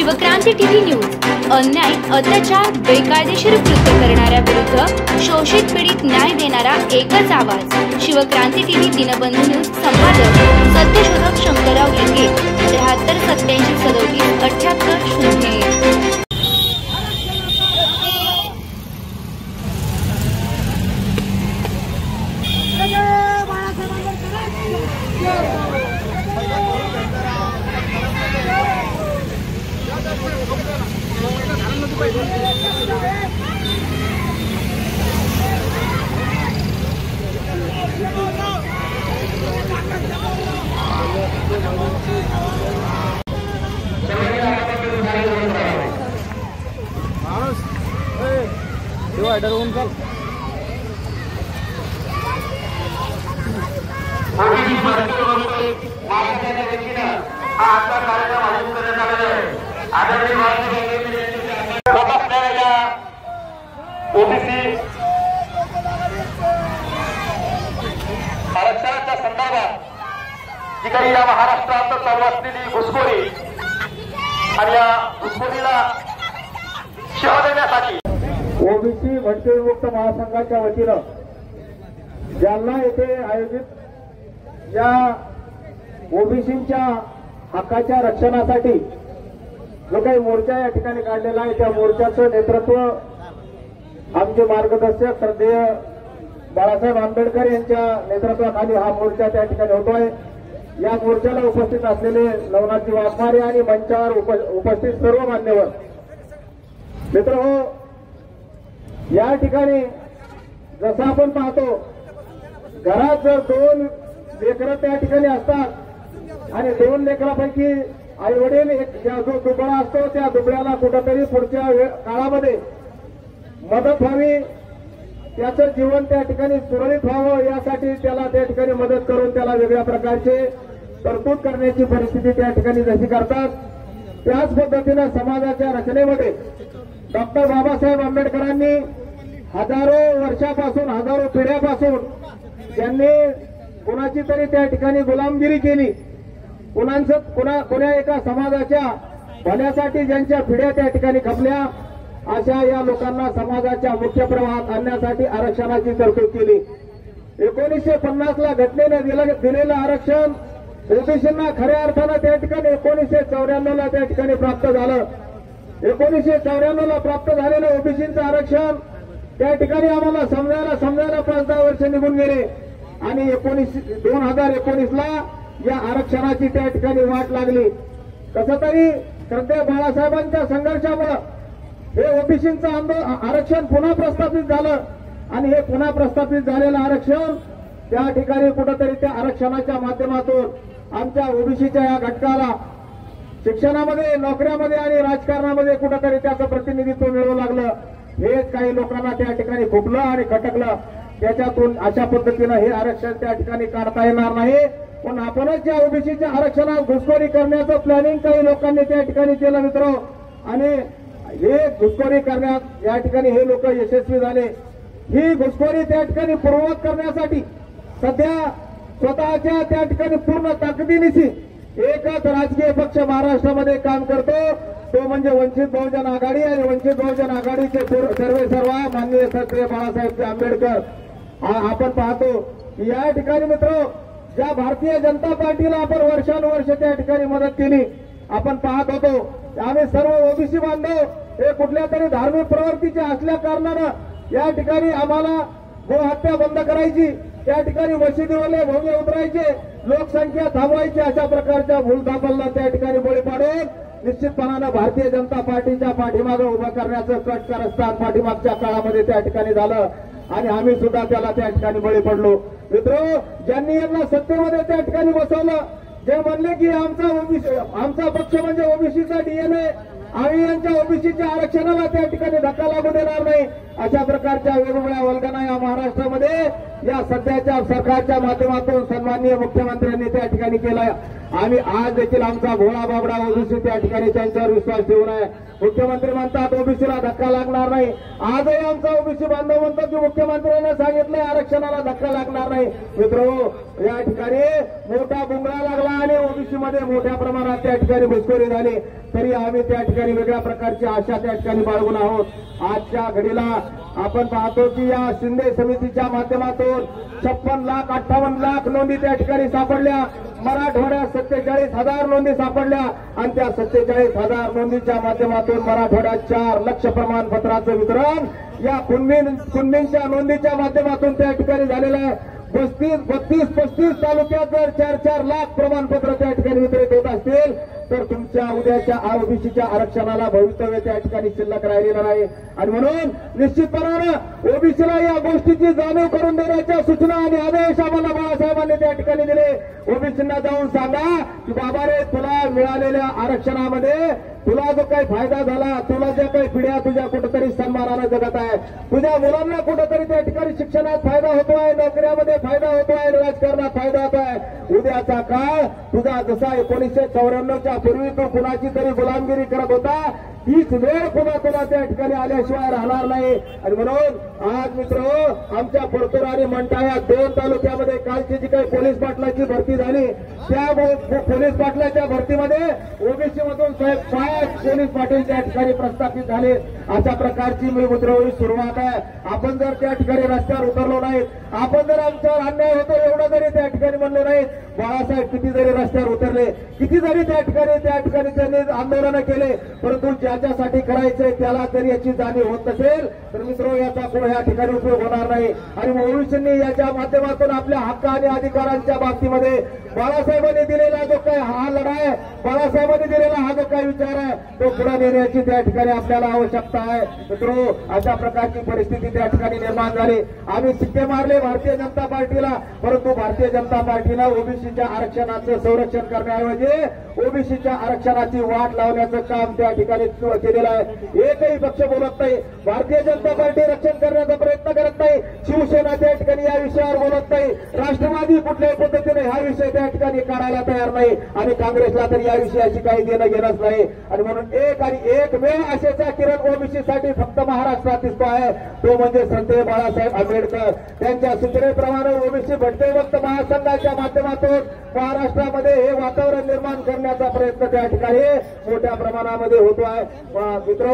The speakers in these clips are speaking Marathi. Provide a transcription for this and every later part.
शिवक्रांती टीव्ही न्यूज अन्याय अत्याचार बेकायदेशीर कृत्य करणाऱ्या विरुद्ध शोषित पीडित न्याय देणारा एकच आवाज। शिवक्रांती टीव्ही दिनबंधू न्यूज संपादक सत्यशोधक शंकरराव लिंगे 73 87 37 78 0। ओबीसी आरक्षणाच्या संदर्भात जी काही या महाराष्ट्रात चालू असलेली घुसखोरी आणि या घुसखोरीला शह देण्यासाठी ओबीसी भटके विमुक्त महासंघाच्या वतीनं जालना येथे आयोजित या ओबीसींच्या हक्काच्या रक्षणासाठी जो काही मोर्चा या ठिकाणी काढलेला आहे त्या मोर्चाचं नेतृत्व आमचे मार्गदर्शक श्रद्धेय बाळासाहेब आंबेडकर यांच्या नेतृत्वाखाली हा मोर्चा त्या ठिकाणी होतोय। या मोर्चाला उपस्थित असलेले नवनाथजी वाघमारे आणि मंचावर उपस्थित सर्व मान्यवर मित्रहो, या ठिकाणी जसं आपण पाहतो घरात जर 2 लेकरं त्या ठिकाणी असतात आणि 2 लेकरांपैकी आई वडील जो दुबळा असतो त्या दुबळ्याला कुठंतरी पुढच्या काळामध्ये मदत व्हावी, त्याचं जीवन त्या ठिकाणी सुरळीत व्हावं यासाठी त्याला त्या ठिकाणी मदत करून त्याला वेगळ्या प्रकारचे तरतूद करण्याची परिस्थिती त्या ठिकाणी जशी करतात त्याच पद्धतीनं समाजाच्या रचनेमध्ये डॉक्टर बाबासाहेब आंबेडकरांनी हजारो वर्षापासून हजारो पिढ्यापासून त्यांनी कुणाची तरी त्या ठिकाणी गुलामगिरी केली, कुणा एका समाजाच्या भल्यासाठी ज्यांच्या पिढ्या त्या ठिकाणी खपल्या अशा या लोकांना समाजाच्या मुख्य प्रवाहात आणण्यासाठी आरक्षणाची तरतूद केली। 1950 ला घटनेने दिलेलं आरक्षण ओबीसींना खऱ्या अर्थानं त्या ठिकाणी 1994 ला त्या ठिकाणी प्राप्त झालं। 1994 ला प्राप्त झालेलं ओबीसींचं आरक्षण त्या ठिकाणी आम्हाला समजायला 5-10 वर्ष निघून गेले आणि 2019 ला या आरक्षणाची त्या ठिकाणी वाट लागली। कसं तरी श्रद्धेय बाळासाहेबांच्या संघर्षामुळे हे ओबीसींचं आरक्षण पुन्हा प्रस्थापित झालं आणि हे पुन्हा प्रस्थापित झालेलं आरक्षण त्या ठिकाणी कुठंतरी त्या आरक्षणाच्या माध्यमातून आमच्या ओबीसीच्या या घटकाला शिक्षणामध्ये, नोकऱ्यामध्ये आणि राजकारणामध्ये कुठंतरी त्याचं प्रतिनिधित्व मिळवू लागलं। हेच काही लोकांना त्या ठिकाणी खुपलं आणि खटकलं। त्याच्यातून अशा पद्धतीनं हे आरक्षण त्या ठिकाणी काढता येणार नाही, पण आपणच या ओबीसीच्या आरक्षणात घुसखोरी करण्याचं प्लॅनिंग काही लोकांनी त्या ठिकाणी केलं मित्र, आणि हे घुसखोरी करण्यात या ठिकाणी हे लोक यशस्वी झाले। ही घुसखोरी त्या ठिकाणी पूर्ववत करण्यासाठी सध्या स्वतःच्या त्या ठिकाणी पूर्ण ताकदीनिशी एकच राजकीय पक्ष महाराष्ट्रामध्ये काम करतो, तो म्हणजे वंचित बहुजन आघाडी आणि वंचित बहुजन आघाडीचे सर्वेसर्वा माननीय श्रद्धेय बाळासाहेब आंबेडकर। आपण पाहतो या ठिकाणी मित्र ज्या भारतीय जनता पार्टीला आपण वर्षानुवर्ष त्या ठिकाणी मदत केली, आपण पाहत होतो आम्ही सर्व ओबीसी बांधव हे कुठल्या तरी धार्मिक प्रवृत्तीचे असल्या कारणानं या ठिकाणी आम्हाला गोहत्या बंद करायची, त्या ठिकाणी मशिदीवाले भोंगे उतरायचे, लोकसंख्या थांबवायची, अशा प्रकारच्या भूलथापांना त्या ठिकाणी बळी पाडून निश्चितपणानं भारतीय जनता पार्टीच्या पाठीमागे उभं करण्याचं कट कारस्थान पाठीमागच्या काळामध्ये त्या ठिकाणी झालं आणि आम्ही सुद्धा त्याला त्या ठिकाणी बळी पडलो। मित्र, ज्यांनी यांना सत्तेमध्ये त्या ठिकाणी बसवलं, जे म्हणले की आमचा पक्ष म्हणजे ओबीसीचा डीएनए, आम्ही यांच्या ओबीसीच्या आरक्षणाला त्या ठिकाणी धक्का लागू देणार नाही, अशा प्रकारच्या वेगवेगळ्या वल्गना या महाराष्ट्रामध्ये या सध्याच्या सरकारच्या माध्यमातून सन्माननीय मुख्यमंत्र्यांनी त्या ठिकाणी केला। आम्ही आज देखील आमचा भोळा बाबडा ओबीसी त्या ठिकाणी त्यांच्यावर विश्वास ठेवून आहे. मुख्यमंत्री म्हणतात ओबीसीला धक्का लागणार नाही. आजही आमचा ओबीसी बांधव म्हणतात की मुख्यमंत्र्यांनी सांगितलंय आरक्षणाला धक्का लागणार नाही. मित्रांनो, या ठिकाणी मोठा बुंगळा लागला आणि ओबीसी मध्ये मोठ्या प्रमाणात त्या ठिकाणी घुसखोरी झाली. तरी आम्ही त्या ठिकाणी वेगळ्या प्रकारची आशा त्या ठिकाणी बाळगून आहोत. आजच्या घडीला आपण पाहतो की या शिंदे समितीच्या माध्यमातून 56 लाख 58 लाख नोंदी त्या ठिकाणी सापडल्या. मराठवाड्यात 47,000 नोंदी सापडल्या आणि त्या 47,000 नोंदीच्या माध्यमातून मराठवाड्यात 4 लक्ष प्रमाणपत्राचं वितरण या कुणबींच्या नोंदीच्या माध्यमातून त्या ठिकाणी झालेलं आहे. 32-35 तालुक्यात जर 4-4 लाख प्रमाणपत्र त्या ठिकाणी वितरित होत असतील तर तुमच्या उद्याच्या ओबीसीच्या आरक्षणाला भवितव्य त्या ठिकाणी शिल्लक राहिलेलं नाही. आणि म्हणून निश्चितपणानं ओबीसीला या गोष्टीची जाणीव करून देण्याच्या सूचना आणि आदेश आम्हाला बाळासाहेबांनी त्या ठिकाणी दिले. ओबीसींना जाऊन सांगा की बाबा रे, तुला मिळालेल्या आरक्षणामध्ये तुला जो काही फायदा झाला, तुला ज्या काही पिढ्या तुझ्या कुठेतरी सन्मानानं जगत आहे, तुझ्या मुलांना कुठेतरी त्या ठिकाणी शिक्षणात फायदा होतोय, नोकऱ्यामध्ये फायदा होतोय, राजकारणात फायदा होतोय. उद्याचा काळ तुझा जसा 1994च्या पूर्वी तू कुणाची तरी गुलामगिरी करत होता, हीच वेळ पुन्हा तुला त्या ठिकाणी आल्याशिवाय राहणार नाही. आणि म्हणून आज मित्र, आमच्या परतूर आणि मंठा या 2 तालुक्यामध्ये कालची जी काही पोलीस पाटलाची भरती झाली, त्या पोलीस पाटलाच्या भरतीमध्ये ओबीसी मधून 5 पोलीस पाटील त्या ठिकाणी प्रस्थापित झाले. अशा प्रकारची मी मित्रही सुरुवात आहे. आपण जर त्या ठिकाणी रस्त्यावर उतरलो नाहीत, आपण जर आमच्यावर अन्याय होतो एवढं जरी त्या ठिकाणी म्हणले नाहीत, बाळासाहेब किती जरी रस्त्यावर उतरले, किती जरी त्या ठिकाणी त्यांनी आंदोलनं केले, परंतु ज्याच्यासाठी करायचंय त्याला जर याची जाणीव होत नसेल तर मित्र याचा कोण या ठिकाणी उपयोग होणार नाही. आणि ओबीसींनी याच्या माध्यमातून आपल्या हक्क आणि अधिकारांच्या बाबतीमध्ये बाळासाहेबांनी दिलेला जो काही हा लढा आहे, बाळासाहेबांनी दिलेला हा जो काही विचार आहे, तो पुढे नेण्याची त्या ठिकाणी आपल्याला आवश्यकता आहे. मित्रो, अशा प्रकारची परिस्थिती त्या ठिकाणी निर्माण झाली. आम्ही शिक्के मारले भारतीय जनता पार्टीला, परंतु भारतीय जनता पार्टीला ओबीसीच्या आरक्षणाचं संरक्षण करण्याऐवजी ओबीसीच्या आरक्षणाची वाट लावण्याचं काम त्या ठिकाणी केलेलं आहे. एकही पक्ष बोलत नाही. भारतीय जनता पार्टी रक्षण करण्याचा प्रयत्न करत नाही. शिवसेना त्या ठिकाणी या विषयावर बोलत नाही. राष्ट्रवादी कुठल्याही पद्धतीने हा विषय त्या ठिकाणी काढायला तयार नाही आणि काँग्रेसला तर या विषयाची काही देणं घेणंच नाही. आणि म्हणून एकमेव आशेचा किरण ओबीसीसाठी फक्त महाराष्ट्रात दिसतो आहे, तो म्हणजे संत बाळासाहेब आंबेडकर. त्यांच्या सूचनेप्रमाणे ओबीसी भटकंत महासंघाच्या माध्यमातून महाराष्ट्रामध्ये हे वातावरण निर्माण करण्याचा प्रयत्न त्या ठिकाणी मोठ्या प्रमाणामध्ये होतो आहे. मित्र,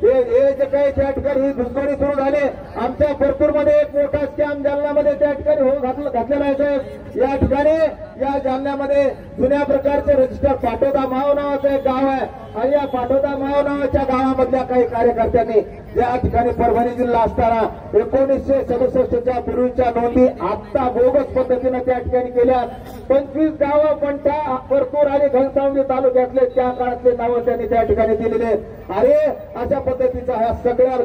हे जे काही त्या ठिकाणी ही घुसखोरी सुरू झाली, आमच्या परतूरमध्ये एक मोठा स्कॅम जालन्यामध्ये त्या ठिकाणी घातलेला आहे. या ठिकाणी या जालन्यामध्ये जुन्या प्रकारचे रजिस्टर पाटोदा माव नावाचं एक गाव आहे आणि या पाटोदा माव नावाच्या गावामधल्या काही कार्यकर्त्यांनी या ठिकाणी परभणी जिल्हा असताना 1967च्या पूर्वीच्या नोंदी आता बोगस पद्धतीनं त्या ठिकाणी केल्या. 25 गावं मंठा, परतूर आणि घनसावंगी तालुक्यातले त्या काळातले नावं त्यांनी त्या ठिकाणी दिलेले. अरे, अशा पद्धतीचा ह्या सगळ्या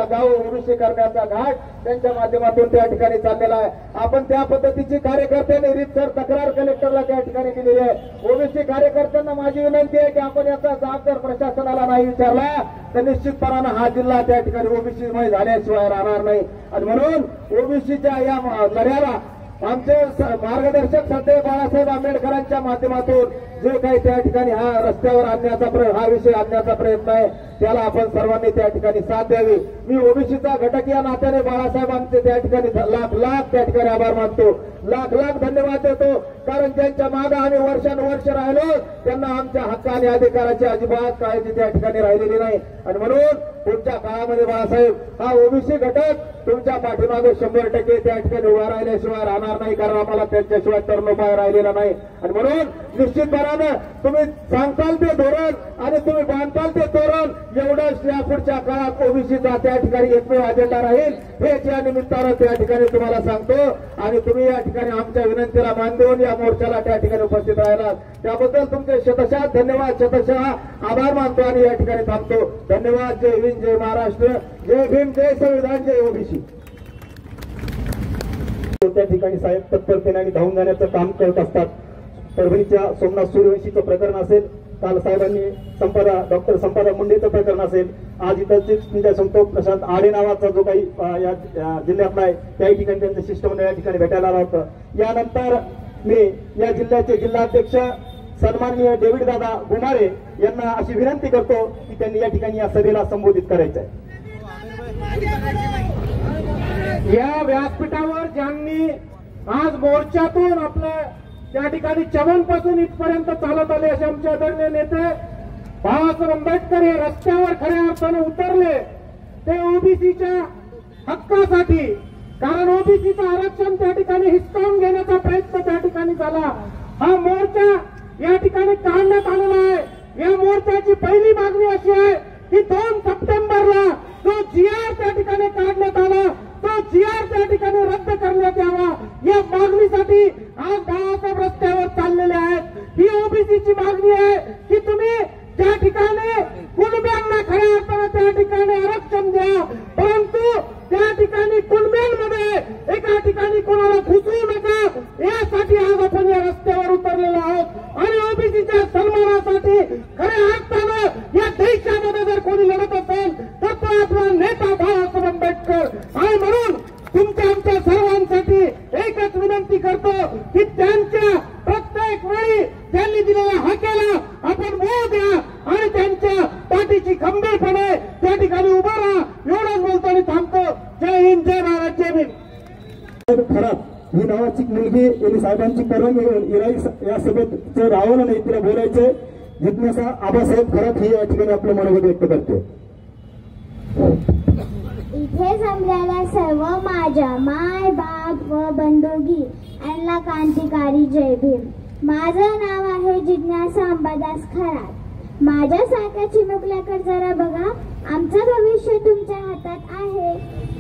गाव ओबीसी करण्याचा घाट त्यांच्या माध्यमातून त्या ठिकाणी चाललेला आहे. आपण त्या पद्धतीची कार्यकर्त्यांनी रीतसर तक्रार कलेक्टरला त्या ठिकाणी दिलेली आहे. ओबीसी कार्यकर्त्यांना माझी विनंती आहे की आपण याचा जाब जर प्रशासनाला नाही विचारला तर निश्चितपणानं हा जिल्हा त्या ठिकाणी ओबीसीमय झाल्याशिवाय राहणार नाही. आणि म्हणून ओबीसीच्या या लढ्याला आमचे मार्गदर्शक संत बाळासाहेब आंबेडकरांच्या माध्यमातून जे काही त्या ठिकाणी हा रस्त्यावर आणण्याचा हा विषय आणण्याचा प्रयत्न आहे, त्याला आपण सर्वांनी त्या ठिकाणी साथ द्यावी. मी ओबीसीचा घटक या नात्याने बाळासाहेबांचे त्या ठिकाणी लाख त्या ठिकाणी आभार मानतो, लाख धन्यवाद देतो. कारण ज्यांच्या मागे आम्ही वर्षानुवर्ष राहिलो त्यांना आमच्या हक्क आणि अधिकाराची अजिबात काळजी त्या ठिकाणी राहिलेली नाही. आणि म्हणून पुढच्या काळामध्ये बाळासाहेब हा ओबीसी घटक तुमच्या पाठीमागे 100% त्या ठिकाणी उभा राहिल्याशिवाय राहणार नाही, कारण आम्हाला त्यांच्याशिवाय तरुणोपाय राहिलेला नाही. आणि म्हणून निश्चितपणानं तुम्ही सांगताल ते धोरण आणि तुम्ही बांधताल ते तोरण एवढंच या पुढच्या काळात ओबीसीचा त्या ठिकाणी एकमेव अजेंडा राहील, हेच या निमित्तानं त्या ठिकाणी तुम्हाला सांगतो. आणि तुम्ही या ठिकाणी आमच्या विनंतीला मान देऊन या मोर्चाला त्या ठिकाणी उपस्थित राहिलात त्याबद्दल तुमचे शतशः धन्यवाद, शतशः आभार मानतो आणि या ठिकाणी थांबतो. धन्यवाद. जय हिंद, जय महाराष्ट्र, जय भीम, जय संविधान, जय ओबीसी. त्या ठिकाणी साहेब तत्परतेने आणि धावून जाण्याचं काम करत असतात. परभणीच्या सोमनाथ सूर्यवंशीचं प्रकरण असेल, काल साहेबांनी डॉक्टर संपादा मुंडेचं प्रकरण असेल, आज इथं तुमच्या संतो प्रशांत आडे नावाचा जो काही या जिल्ह्यातला आहे त्याही ठिकाणी त्यांचं शिष्टमंडळ या ठिकाणी भेटायला आलं होतं. यानंतर मी या जिल्ह्याचे जिल्हाध्यक्ष सन्माननीय डेव्हिड दादा गुमारे यांना अशी विनंती करतो की त्यांनी या ठिकाणी या सभेला संबोधित करायचं आहे. या व्यासपीठावर ज्यांनी आज मोर्चातून आपल्या त्या ठिकाणी चव्हाणपासून इथपर्यंत चालत आले असे आमचे आदरणीय नेते बाळासाहेब आंबेडकर हे रस्त्यावर खऱ्या अर्थाने उतरले ते ओबीसीच्या हक्कासाठी. कारण ओबीसीचं आरक्षण त्या ठिकाणी हिसकावून घेण्याचा प्रयत्न त्या ठिकाणी झाला. हा मोर्चा या ठिकाणी काढण्यात आलेला आहे. या मोर्चाची पहिली मागणी अशी आहे की 2 सप्टेंबरला जो जीआर त्या ठिकाणी काढण्यात आला तो जीआर त्या ठिकाणी रद्द करण्यात यावा. या मागणीसाठी आज बाळासाहेब रस्त्यावर चाललेले आहेत. ही ओबीसीची मागणी आहे की तुम्ही त्या ठिकाणी कुणब्यांना खऱ्या अर्थाने त्या ठिकाणी आरक्षण द्या, परंतु त्या ठिकाणी कुणब्यांमध्ये एका ठिकाणी कोणाला घुसवू नका. यासाठी आज आपण या रस्त्यावर उतरलेलो आहोत आणि ओबीसीच्या सन्मानासाठी खऱ्या अर्थानं या देशामध्ये जर कोणी लढत असेल तर तो आपला नेता बाळासाहेब आंबेडकर आणि म्हणून तुमच्या आमच्या सर्वांसाठी एकच विनंती करतो की त्यांच्या प्रत्येक वेळी त्यांनी दिलेल्या हाकेला आपण मोह द्या आणि त्यांच्या पाठीची खंबीरपणे त्या ठिकाणी उभा राहा. एवढंच बोलतो आणि थांबतो. जय हिंद, जय महाराज, जय भीम. खराब ही नावाची मुलगी यांनी साहेबांची परवानगी घेऊन इराई या सभेत राहावं नाही, तिला बोलायचंय. जिज्ञासा आबासाहेब खराब ही या ठिकाणी आपलं मनोगत व्यक्त करते. इथे जमलेल्या सर्व माझ्या माय बाप व बंधुगी यांना क्रांतिकारी जय भीम. माझं नाव आहे जिज्ञासा अंबादास खरात. माझ्यासारख्या चिमुकल्याकडे जरा बघा. आमचं भविष्य तुमच्या हातात आहे.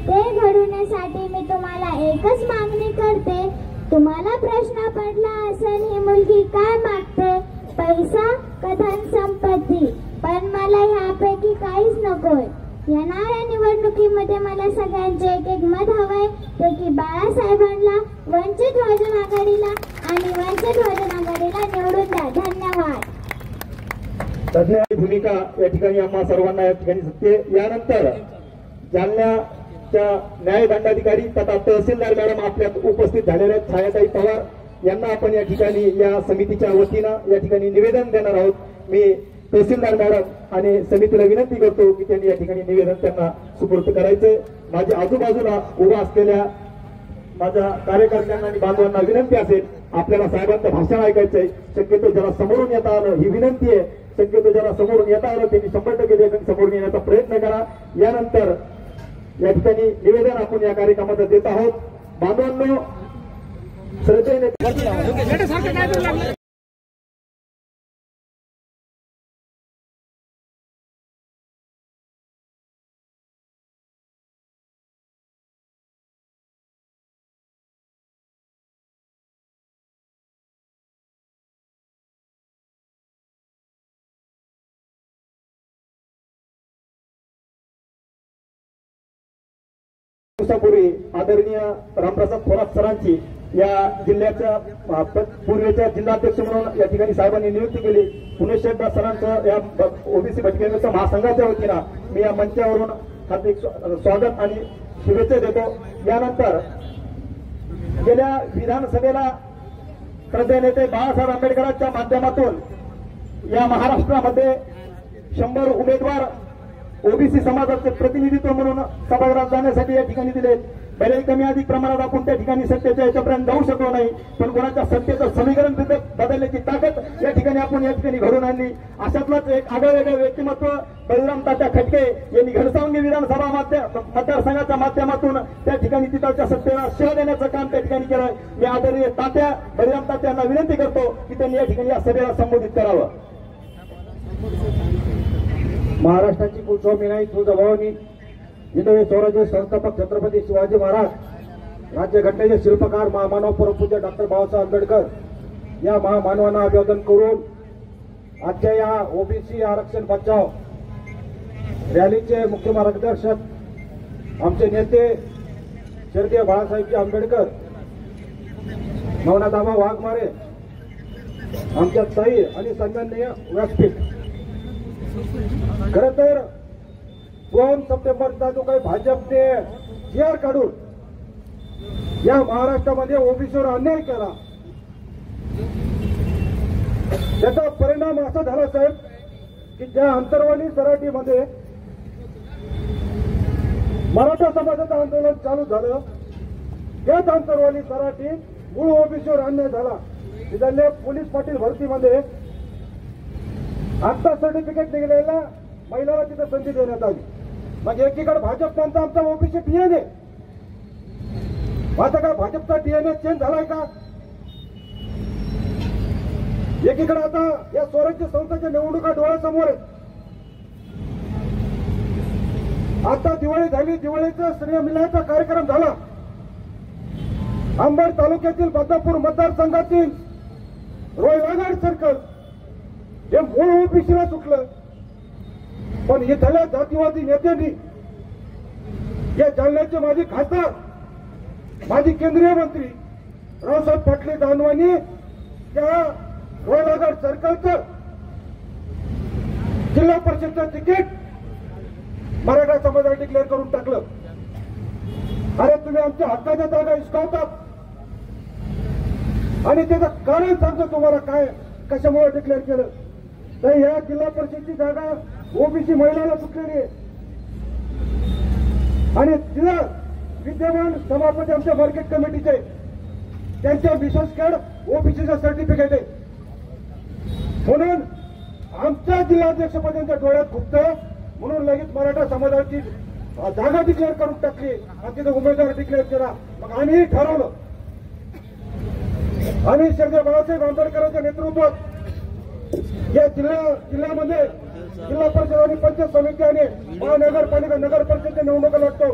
ते घडवण्यासाठी मी तुम्हाला एकच मागणी करते. तुम्हाला प्रश्न पडला असेल ही मुलगी काय मागते, पैसा का धन संपत्ती, पण मला ह्यापैकी काहीच नकोय. येणाऱ्या निवडणुकीमध्ये मला सगळ्यांचे एक मत हवंय, ते की बाळासाहेबांना, वंचित बहुजन आघाडीला आणि वंचित बहुजन आघाडीला निवडून द्या. धन्यवाद. तज्ञ भूमिका या ठिकाणी आम्हा सर्वांना या ठिकाणी सत्य. यानंतर जालन्याच्या न्यायदंडाधिकारी तथा तहसीलदार मॅडम आपल्या उपस्थित झालेल्या छायाताई पवार यांना आपण या ठिकाणी या समितीच्या वतीनं या ठिकाणी निवेदन देणार आहोत. मी तहसीलदार मॅडम आणि समितीला विनंती करतो की त्यांनी या ठिकाणी निवेदन त्यांना सुपूर्द करायचंय. माझ्या आजूबाजूला उभा असलेल्या माझ्या कार्यकर्त्यांना आणि बांधवांना विनंती असेल, आपल्याला साहेबांचं भाषण ऐकायचंय. शक्यतो ज्याला समोरून येता आलं ही विनंती आहे. शक्यतो ज्याला समोरून येता आलं त्यांनी 100% समोरून येण्याचा प्रयत्न करा. यानंतर या ठिकाणी निवेदन आपण या कार्यक्रमात देत आहोत. बांधवांनो, श्रद्धेने दिवसापूर्वी आदरणीय रामप्रसाद थोरात सरांची या जिल्ह्याच्या पूर्वेच्या जिल्हाध्यक्ष म्हणून या ठिकाणी साहेबांनी नियुक्ती केली. पुणेशेखदास सरांचं या ओबीसी भटकेंद्र महासंघाच्या वतीनं मी या मंचावरून हार्दिक स्वागत आणि शुभेच्छा देतो. यानंतर गेल्या विधानसभेला श्रद्धेय नेते बाळासाहेब आंबेडकरांच्या माध्यमातून या महाराष्ट्रामध्ये 100 उमेदवार ओबीसी समाजाचे प्रतिनिधित्व म्हणून सभागृहात जाण्यासाठी या ठिकाणी दिले. बरेच कमी अधिक प्रमाणात आपण त्या ठिकाणी सत्तेच्या याच्यापर्यंत जाऊ शकलो नाही, पण कोणाच्या सत्तेचं समीकरण बदलण्याची ताकद या ठिकाणी आपण या ठिकाणी घडून आणली. अशातलंच एक आगळेवेगळे व्यक्तिमत्व बळीराम तात्या खटके यांनी घनसावंगी विधानसभा मतदारसंघाच्या माध्यमातून त्या ठिकाणी तिथल्या सत्तेला शह देण्याचं काम त्या ठिकाणी केलं. मी आदरणीय तात्या बळीराम तात्यांना विनंती करतो की त्यांनी या ठिकाणी या सभेला संबोधित करावं. महाराष्ट्राची कुलस्वामी नाही तुळजाभवानी हिंदवी स्वराज्य संस्थापक छत्रपती शिवाजी महाराज, राज्यघटनेचे शिल्पकार महामानव परमपूज्य डॉक्टर बाबासाहेब आंबेडकर या महामानवांना अभिवादन करून आजच्या या ओबीसी आरक्षण बचाव रॅलीचे मुख्य मार्गदर्शक आमचे नेते स्वर्गीय बाळासाहेबजी आंबेडकर, नवनाथाबा वाघमारे, आमच्या ताई आणि सन्माननीय व्यासपीठ. खरं तर 2 सप्टेंबरचा जो काही भाजपने जीआर काढून या महाराष्ट्रामध्ये ओबीसीवर अन्याय केला त्याचा परिणाम असा झाला साहेब की ज्या अंतरवाली सराटीमध्ये मराठा समाजाचं आंदोलन चालू झालं त्याच अंतरवाली सराटी मूळ ओबीसीवर अन्याय झाला. तिथल्या पोलीस पाटील भरतीमध्ये आता सर्टिफिकेट निघालेल्या महिलाला तिथे संधी देण्यात आली. मग एकीकडे भाजप म्हणता आमचा ओबीसी डीएनए, आता काय भाजपचा डीएनए चेंज झालाय का? एकीकडे आता या स्वराज्य संस्थेच्या निवडणुका डोळ्यासमोर आहेत. आता दिवाळी झाली, दिवाळीचा स्नेहमिलनाचा कार्यक्रम झाला. अंबड तालुक्यातील बदनापूर मतदारसंघातील रोयवाघाट सर्कल हे मूळ ओबीसीला सुटलं. पण इथल्या जातीवादी नेत्यांनी या जालन्याचे माजी खासदार माजी केंद्रीय मंत्री रावसाहेब पाटले दानवानी त्या रोयवाघाट सर्कलचं जिल्हा परिषदचं तिकीट मराठा समाजाला डिक्लेअर करून टाकलं. अरे तुम्ही आमच्या हक्काच्या जागा हिसकावतात आणि त्याचं कारण सांगतो तुम्हाला काय कशामुळे डिक्लेअर केलं. तर या जिल्हा परिषदची जागा ओबीसी महिलाला सुटलेली आहे आणि तिला विद्यमान सभापती आमच्या मार्केट कमिटीचे त्यांच्या विशेषकर ओबीसीचं सर्टिफिकेट आहे. म्हणून आमच्या जिल्हाध्यक्षपदांच्या डोळ्यात खुपतं म्हणून लगेच मराठा समाजाची जागा डिक्लेअर करून टाकली आणि तिथे उमेदवार डिक्लेअर केला. मग आम्ही ठरवलं, आम्ही श्री बाळासाहेब आंबेडकरांच्या नेतृत्वात या जिल्ह्यामध्ये जिल्हा परिषद आणि पंचायत समिती आणि महानगरपालिका नगर परिषदच्या निवडणुका लढतो.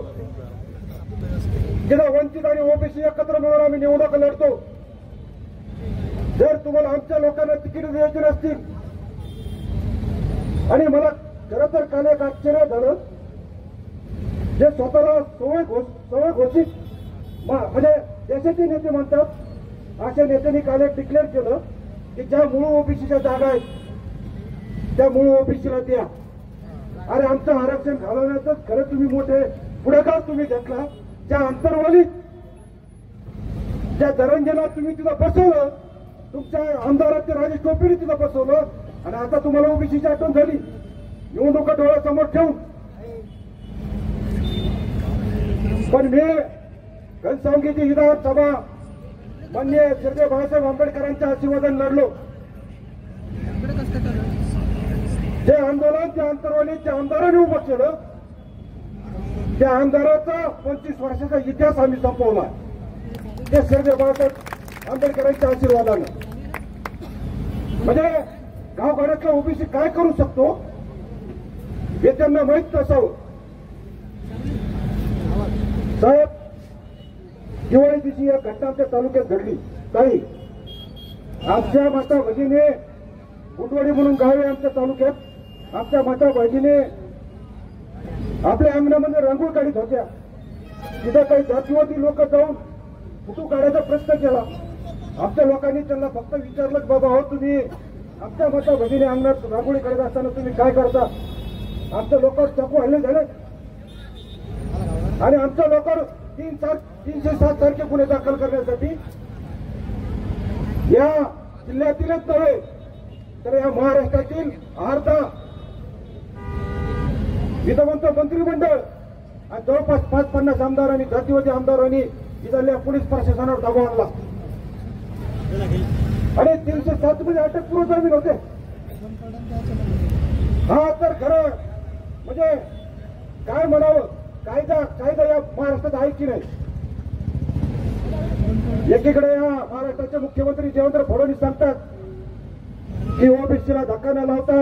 जिल्हा वंचित आणि ओबीसी एकत्र मिळून आम्ही निवडणुका लढतो. जर तुम्हाला आमच्या लोकांना तिकीट द्यायची नसतील आणि मला खरं तर काल एक आश्चर्य झालं, जे स्वतःला सवय घोषित म्हणजे देशाचे नेते म्हणतात अशा नेत्यांनी काल एक डिक्लेअर केलं की ज्या मूळ ओबीसीच्या जागा आहेत त्या मूळ ओबीसीला द्या. अरे आमचं आरक्षण घालवण्याचं खरं तुम्ही मोठे पुढाकार तुम्ही घेतला. ज्या अंतरवालीत ज्या दरंगेला तुम्ही तिथं बसवलं, तुमच्या आमदाराचे राजेश टोपेने तिथं बसवलं आणि आता तुम्हाला ओबीसीची आठवण झाली निवडणुका डोळ्यासमोर ठेवून. पण मी घनसावंगीची विधानसभा माननीय श्री बाळासाहेब आंबेडकरांच्या आशीर्वादाने लढलो. जे आंदोलन त्या अंतरवालीच्या आमदारांनी उभं केलं त्या आमदाराचा 25 वर्षाचा इतिहास आम्ही संपवला ते श्री बाळासाहेब आंबेडकरांच्या आशीर्वादानं. म्हणजे गावगाड्यातला ओबीसी काय करू शकतो हे त्यांना माहीत नसावं. साहेब दिवाळी दिवशी या घटना आमच्या तालुक्यात घडली. काही आमच्या माता भगिनी बुटवाडी म्हणून गाव आहे आमच्या तालुक्यात, आमच्या माता भगिनी आपल्या अंगणामध्ये रांगोळी काढीत होत्या. तिथं काही जातीवादी लोक जाऊन फोटो काढायचा प्रयत्न केला. आमच्या लोकांनी त्यांना फक्त विचारलं बाबा हो तुम्ही आमच्या माता भगिनी अंगणात रांगोळी काढत असताना तुम्ही काय करता. आमच्या लोकांवर चाकू हल्ले झाले आणि आमच्या लोकांवर 307 सारखे गुन्हे दाखल करण्यासाठी या जिल्ह्यातीलच नव्हे तर या महाराष्ट्रातील अर्धा विधवंत मंत्रिमंडळ आणि जवळपास 50 आमदारांनी जातीवादी आमदारांनी इथल्या पोलीस प्रशासनावर दबाव आणला आणि 307 मध्ये अटकपूर्व जामीन होते. हा तर खरं म्हणजे काय म्हणावं, कायदा या महाराष्ट्रात आहे की नाही. एकीकडे या महाराष्ट्राचे मुख्यमंत्री देवेंद्र फडणवीस सांगतात की ओबीसीला धक्का न लावता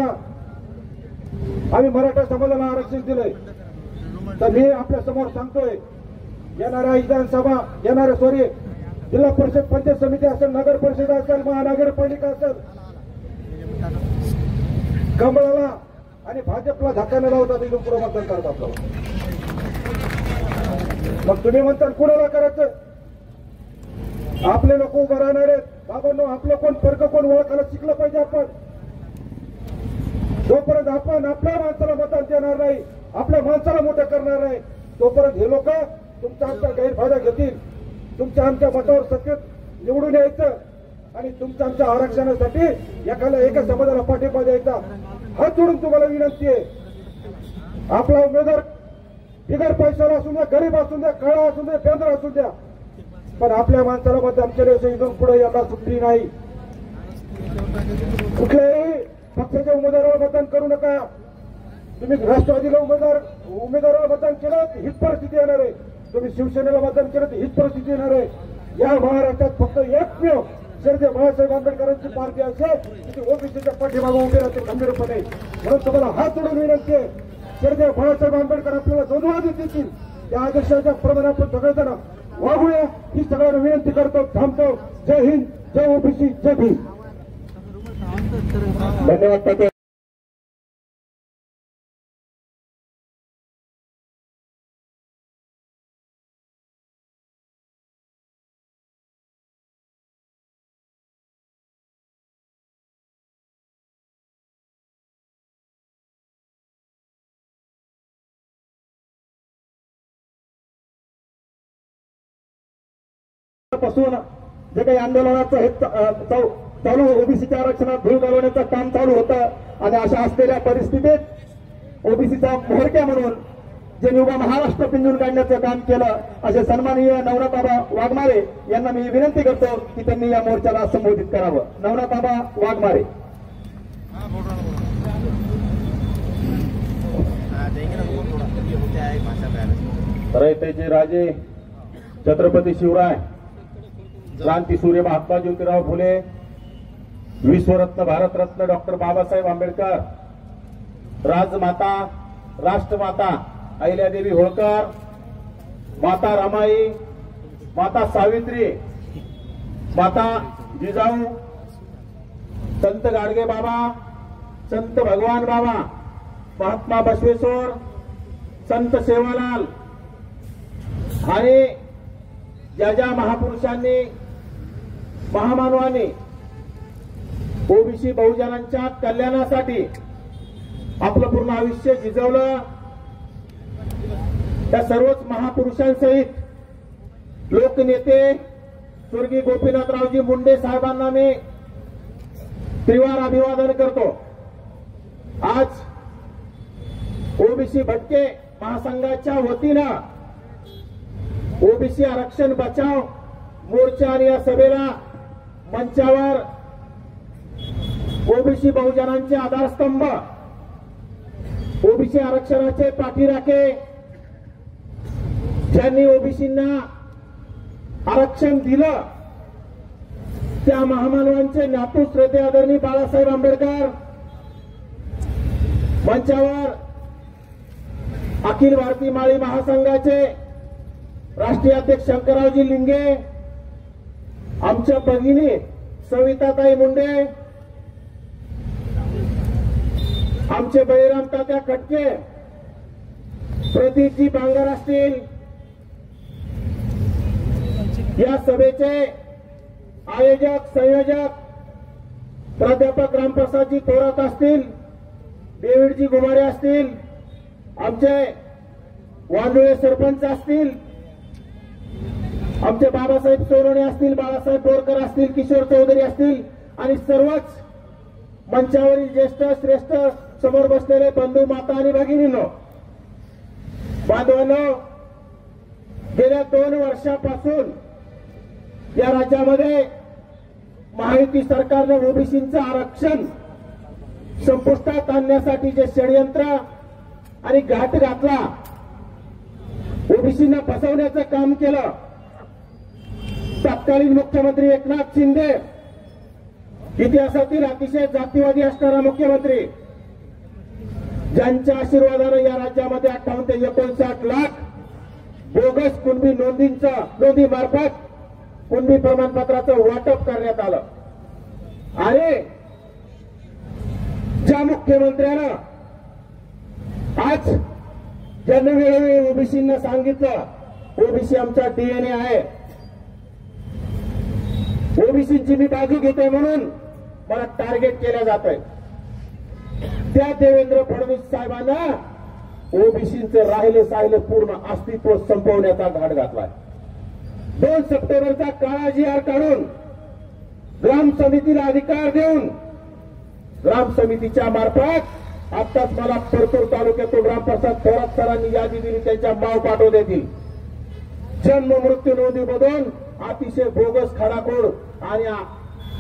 आम्ही मराठा समाजाला आरक्षण दिलंय. तर मी आपल्या समोर सांगतोय येणाऱ्या विधानसभा जिल्हा परिषद पंचायत समिती असेल, नगर परिषद असेल, महानगरपालिका असेल, कमळाला आणि भाजपला धक्का न लावता तिथून पुढे मतदान करत आपल्याला. मग तुम्ही म्हणता कुणाला करायचं. आपले लोक उभं राहणार आहेत. बाबांनो आपलं कोण फरक कोण ओळखायला शिकलं पाहिजे. आपण जोपर्यंत आपण आपल्या माणसाला मतदान देणार नाही, आपल्या माणसाला मोठं करणार नाही, तोपर्यंत हे लोक तुमचा आमचा गैरफायदा घेतील. तुमच्या आमच्या मतावर सत्तेत निवडून यायचं, आणि तुमच्या आमच्या आरक्षणासाठी एका समाजाला पाठिंबा द्यायचा. हात जोडून तुम्हाला विनंती आहे. आपला उमेदवार बिगर पैशाला असून द्या, गरीब असून द्या, काळा असून द्या, बेंद्र असून द्या, पण आपल्या माणसाला मतदान केल्याशिवाय इथून पुढे यांना सुट्टी नाही. कुठल्याही पक्षाच्या उमेदवाराला मतदान करू नका. तुम्ही राष्ट्रवादीला उमेदवाराला मतदान केलं तर हीच परिस्थिती येणार आहे. तुम्ही शिवसेनेला मतदान केलं तर हीच परिस्थिती येणार आहे. या महाराष्ट्रात फक्त एकमेव श्रद्धेय बाळासाहेब आंबेडकरांची पार्टी असेल की ओबीसीच्या पाठीमागे उभे राहते खंबीरपणे. म्हणून तुम्हाला हात जोडून विनंती आहे. श्रद्धेय बाळासाहेब आंबेडकर आपल्याला दोन आदेश देतील. त्या आदेशाच्या प्रमाणे आपण सगळेजण वागूया ही सगळ्यांना विनंती करतो. थांबतो. जय हिंद, जय ओबीसी, जय भीम. धन्यवाद. पासून जे काही आंदोलनाचं हे चालू ओबीसीच्या आरक्षणात धूळ घालवण्याचं काम चालू होतं आणि अशा असलेल्या परिस्थितीत ओबीसीचा मोहरक्या म्हणून जे युवा महाराष्ट्र पिंजून काढण्याचं काम केलं असे सन्माननीय नवनाथाबा वाघमारे यांना मी विनंती करतो की त्यांनी या मोर्चाला संबोधित करावं. नवनाथाबा वाघमारे. रयतेचे राजे छत्रपती शिवराय, क्रांतीसूर्य महात्मा ज्योतिराव फुले, विश्वरत्न भारतरत्न डॉक्टर बाबासाहेब आंबेडकर, राजमाता राष्ट्रमाता अहिल्यादेवी होळकर, माता रमाई, माता सावित्री, माता जिजाऊ, संत गाडगे बाबा, संत भगवान बाबा, महात्मा बसवेश्वर, संत सेवालाल आणि ज्या महापुरुषांनी महामानवांनी ओबीसी बहुजनांच्या कल्याणासाठी आपलं पूर्ण आयुष्य झिजवलं त्या सर्वच महापुरुषांसहित लोकनेते स्वर्गीय गोपीनाथरावजी मुंडे साहेबांना मी त्रिवार अभिवादन करतो. आज ओबीसी भटके महासंघाच्या वतीनं ओबीसी आरक्षण बचाव मोर्चा आणि या सभेला मंचावर ओबीसी बहुजनांचे आधारस्तंभ, ओबीसी आरक्षणाचे पाठीराखे, ज्यांनी ओबीसींना आरक्षण दिलं त्या महामानवांचे नातू श्रद्धेय आदरणीय बाळासाहेब आंबेडकर, मंचावर अखिल भारतीय माळी महासंघाचे राष्ट्रीय अध्यक्ष शंकररावजी लिंगे, आमच्या भगिनी सविताताई मुंडे, आमचे बळीराम तात्या खटके, प्रतीकजी बांगर असतील, या सभेचे आयोजक संयोजक प्राध्यापक रामप्रसादजी थोरात असतील, डेव्हिडजी गुमारे असतील, आमचे वांदुळे सरपंच असतील, आमचे बाबासाहेब सोनवणे असतील, बाळासाहेब बोरकर असतील, किशोर चौधरी असतील आणि सर्वच मंचावरील ज्येष्ठ श्रेष्ठ समोर बसलेले बंधू माता आणि भगिनींनो, बांधवांनो, गेल्या 2 वर्षापासून या राज्यामध्ये महायुती सरकारनं ओबीसींचं आरक्षण संपुष्टात आणण्यासाठी जे षडयंत्र आणि घाट घातला, ओबीसींना फसवण्याचं काम केलं, तत्कालीन मुख्यमंत्री एकनाथ शिंदे, इतिहासातील अतिशय जातीवादी असणारा मुख्यमंत्री, ज्यांच्या आशीर्वादानं या राज्यामध्ये 58 ते 59 लाख बोगस कुणबी नोंदीमार्फत कुणबी प्रमाणपत्राचं वाटप करण्यात आलं. आणि ज्या मुख्यमंत्र्यानं आज ज्यांनी वेळोवेळी ओबीसींना सांगितलं ओबीसी आमचा डीएनए आहे, ओबीसींची मी बाजू घेतोय म्हणून मला टार्गेट केलं जात आहे, त्या देवेंद्र फडणवीस साहेबांना ओबीसींचं राहिले पूर्ण अस्तित्व संपवण्याचा घाट घातलाय. 2 सप्टेंबरचा काळा जी आर काढून ग्राम समितीला अधिकार देऊन ग्राम समितीच्या मार्फत आत्ताच मला परतूर तालुक्यातून रामप्रसाद थोरात सरांनी यादी दिली, त्यांच्या माव पाठव देतील. जन्म मृत्यू नोंदीमधून अतिशय बोगस खाडाखोड आणि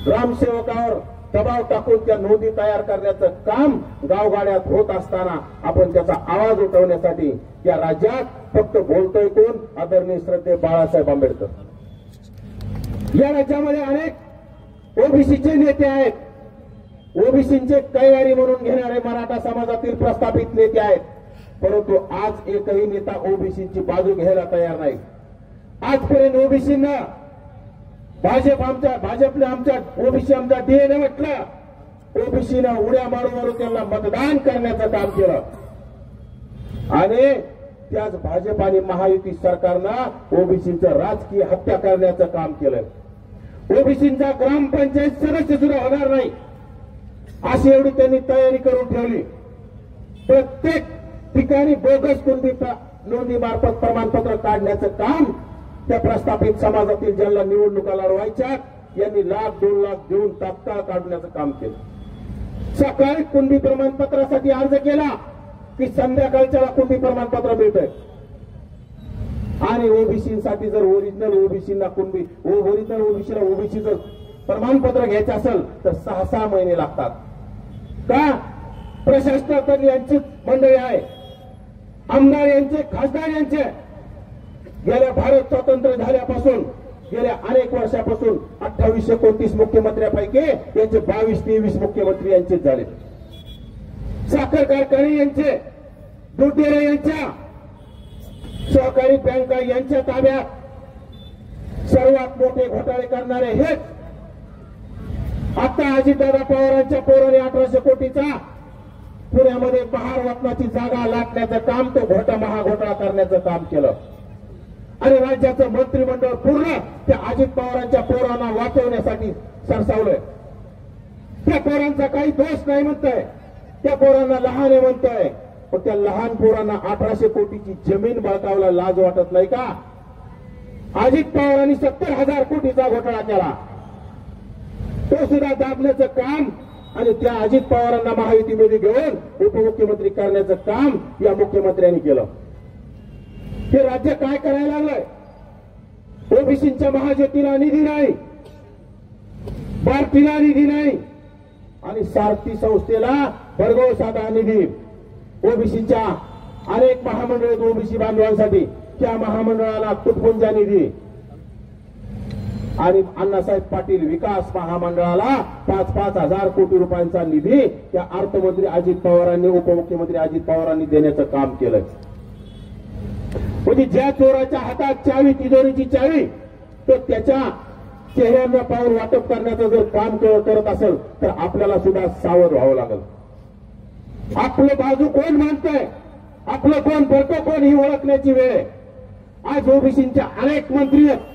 ग्रामसेवकावर दबाव टाकून त्या नोंदी तयार करण्याचं काम गावगाड्यात होत असताना आपण त्याचा आवाज उठवण्यासाठी या राज्यात फक्त बोलतोय कोण? आदरणीय श्रद्धेय बाळासाहेब आंबेडकर. या राज्यामध्ये अनेक ओबीसीचे नेते आहेत, ओबीसीचे कैवारी म्हणून घेणारे मराठा समाजातील प्रस्थापित नेते आहेत, परंतु आज एकही नेता ओबीसीची बाजू घ्यायला तयार नाही. आजपर्यंत ओबीसींना भाजपने आमच्या ओबीसी आमचा डीएनए म्हटलं, ओबीसीनं उड्या मारू त्यांना मतदान करण्याचं काम केलं आणि त्याच भाजप आणि महायुती सरकारनं ओबीसीचं राजकीय हत्या करण्याचं काम केलं. ओबीसींचा ग्रामपंचायत सदस्य सुद्धा होणार नाही अशी एवढी त्यांनी तयारी करून ठेवली. प्रत्येक ठिकाणी बोगस नोंदी मार्फत प्रमाणपत्र काढण्याचं काम त्या प्रस्थापित समाजातील ज्यांना निवडणुका लढवायच्या यांनी लाख 2 लाख देऊन तात्काळ काढण्याचं काम केलं. सकाळी कुणबी प्रमाणपत्रासाठी अर्ज केला की संध्याकाळच्या कुणबी प्रमाणपत्र मिळतंय. आणि ओबीसीसाठी जर ओरिजिनल ओबीसीला ओबीसीचं प्रमाणपत्र घ्यायचं असेल तर 6-6 महिने लागतात. का? प्रशासनातील यांची मंडळी आहे, आमदार यांचे, खासदार यांचे. गेल्या भारत स्वातंत्र्य झाल्यापासून गेल्या अनेक वर्षापासून 28-29 मुख्यमंत्र्यांपैकी यांचे 22-23 मुख्यमंत्री यांचेच झाले. साखर कारखाने यांचे, दूध डेअरी यांच्या, सहकारी बँका यांच्या ताब्यात सर्वात मोठे घोटाळे करणारे हेच. आता अजितदादा पवारांच्या पोराने 1800 कोटीचा पुण्यामध्ये महारत्नाची जागा लाटण्याचं काम, तो महाघोटाळा करण्याचं काम केलं आणि राज्याचं मंत्रिमंडळ पूर्ण त्या अजित पवारांच्या पोरांना वाचवण्यासाठी सरसावलंय. त्या पोरांचा काही दोष नाही म्हणतोय, त्या पोरांना लहान आहे म्हणतोय, पण त्या लहान पोरांना 1800 कोटीची जमीन बळकावला लाज वाटत नाही का? अजित पवारांनी 70,000 कोटीचा घोटाळा केला, तो सुद्धा दाबण्याचं काम आणि त्या अजित पवारांना महायुतीमध्ये घेऊन उपमुख्यमंत्री करण्याचं काम या मुख्यमंत्र्यांनी केलं. हे राज्य काय करायला लागलंय? ओबीसींच्या महाज्योतीला निधी नाही, बार्टीला निधी नाही आणि सारथी संस्थेला भरघोस साधा निधी. ओबीसीच्या अनेक महामंडळ ओबीसी बांधवांसाठी, त्या महामंडळाला तुटपुंजा निधी आणि अण्णासाहेब पाटील विकास महामंडळाला 5,000 कोटी रुपयांचा निधी त्या अर्थमंत्री अजित पवारांनी, उपमुख्यमंत्री अजित पवारांनी देण्याचं काम केलं. म्हणजे ज्या चोराच्या हातात चावी, तिजोरीची चावी, तो त्याच्या चेहऱ्यांना पाहून वाटप करण्याचं जर काम करत असेल तर आपल्याला सुद्धा सावध व्हावं लागेल. आपलं बाजू कोण मानतंय, आपलं कोण भरतो कोण ही ओळखण्याची वेळ आहे. आज ओबीसींच्या अनेक मंत्री आहेत,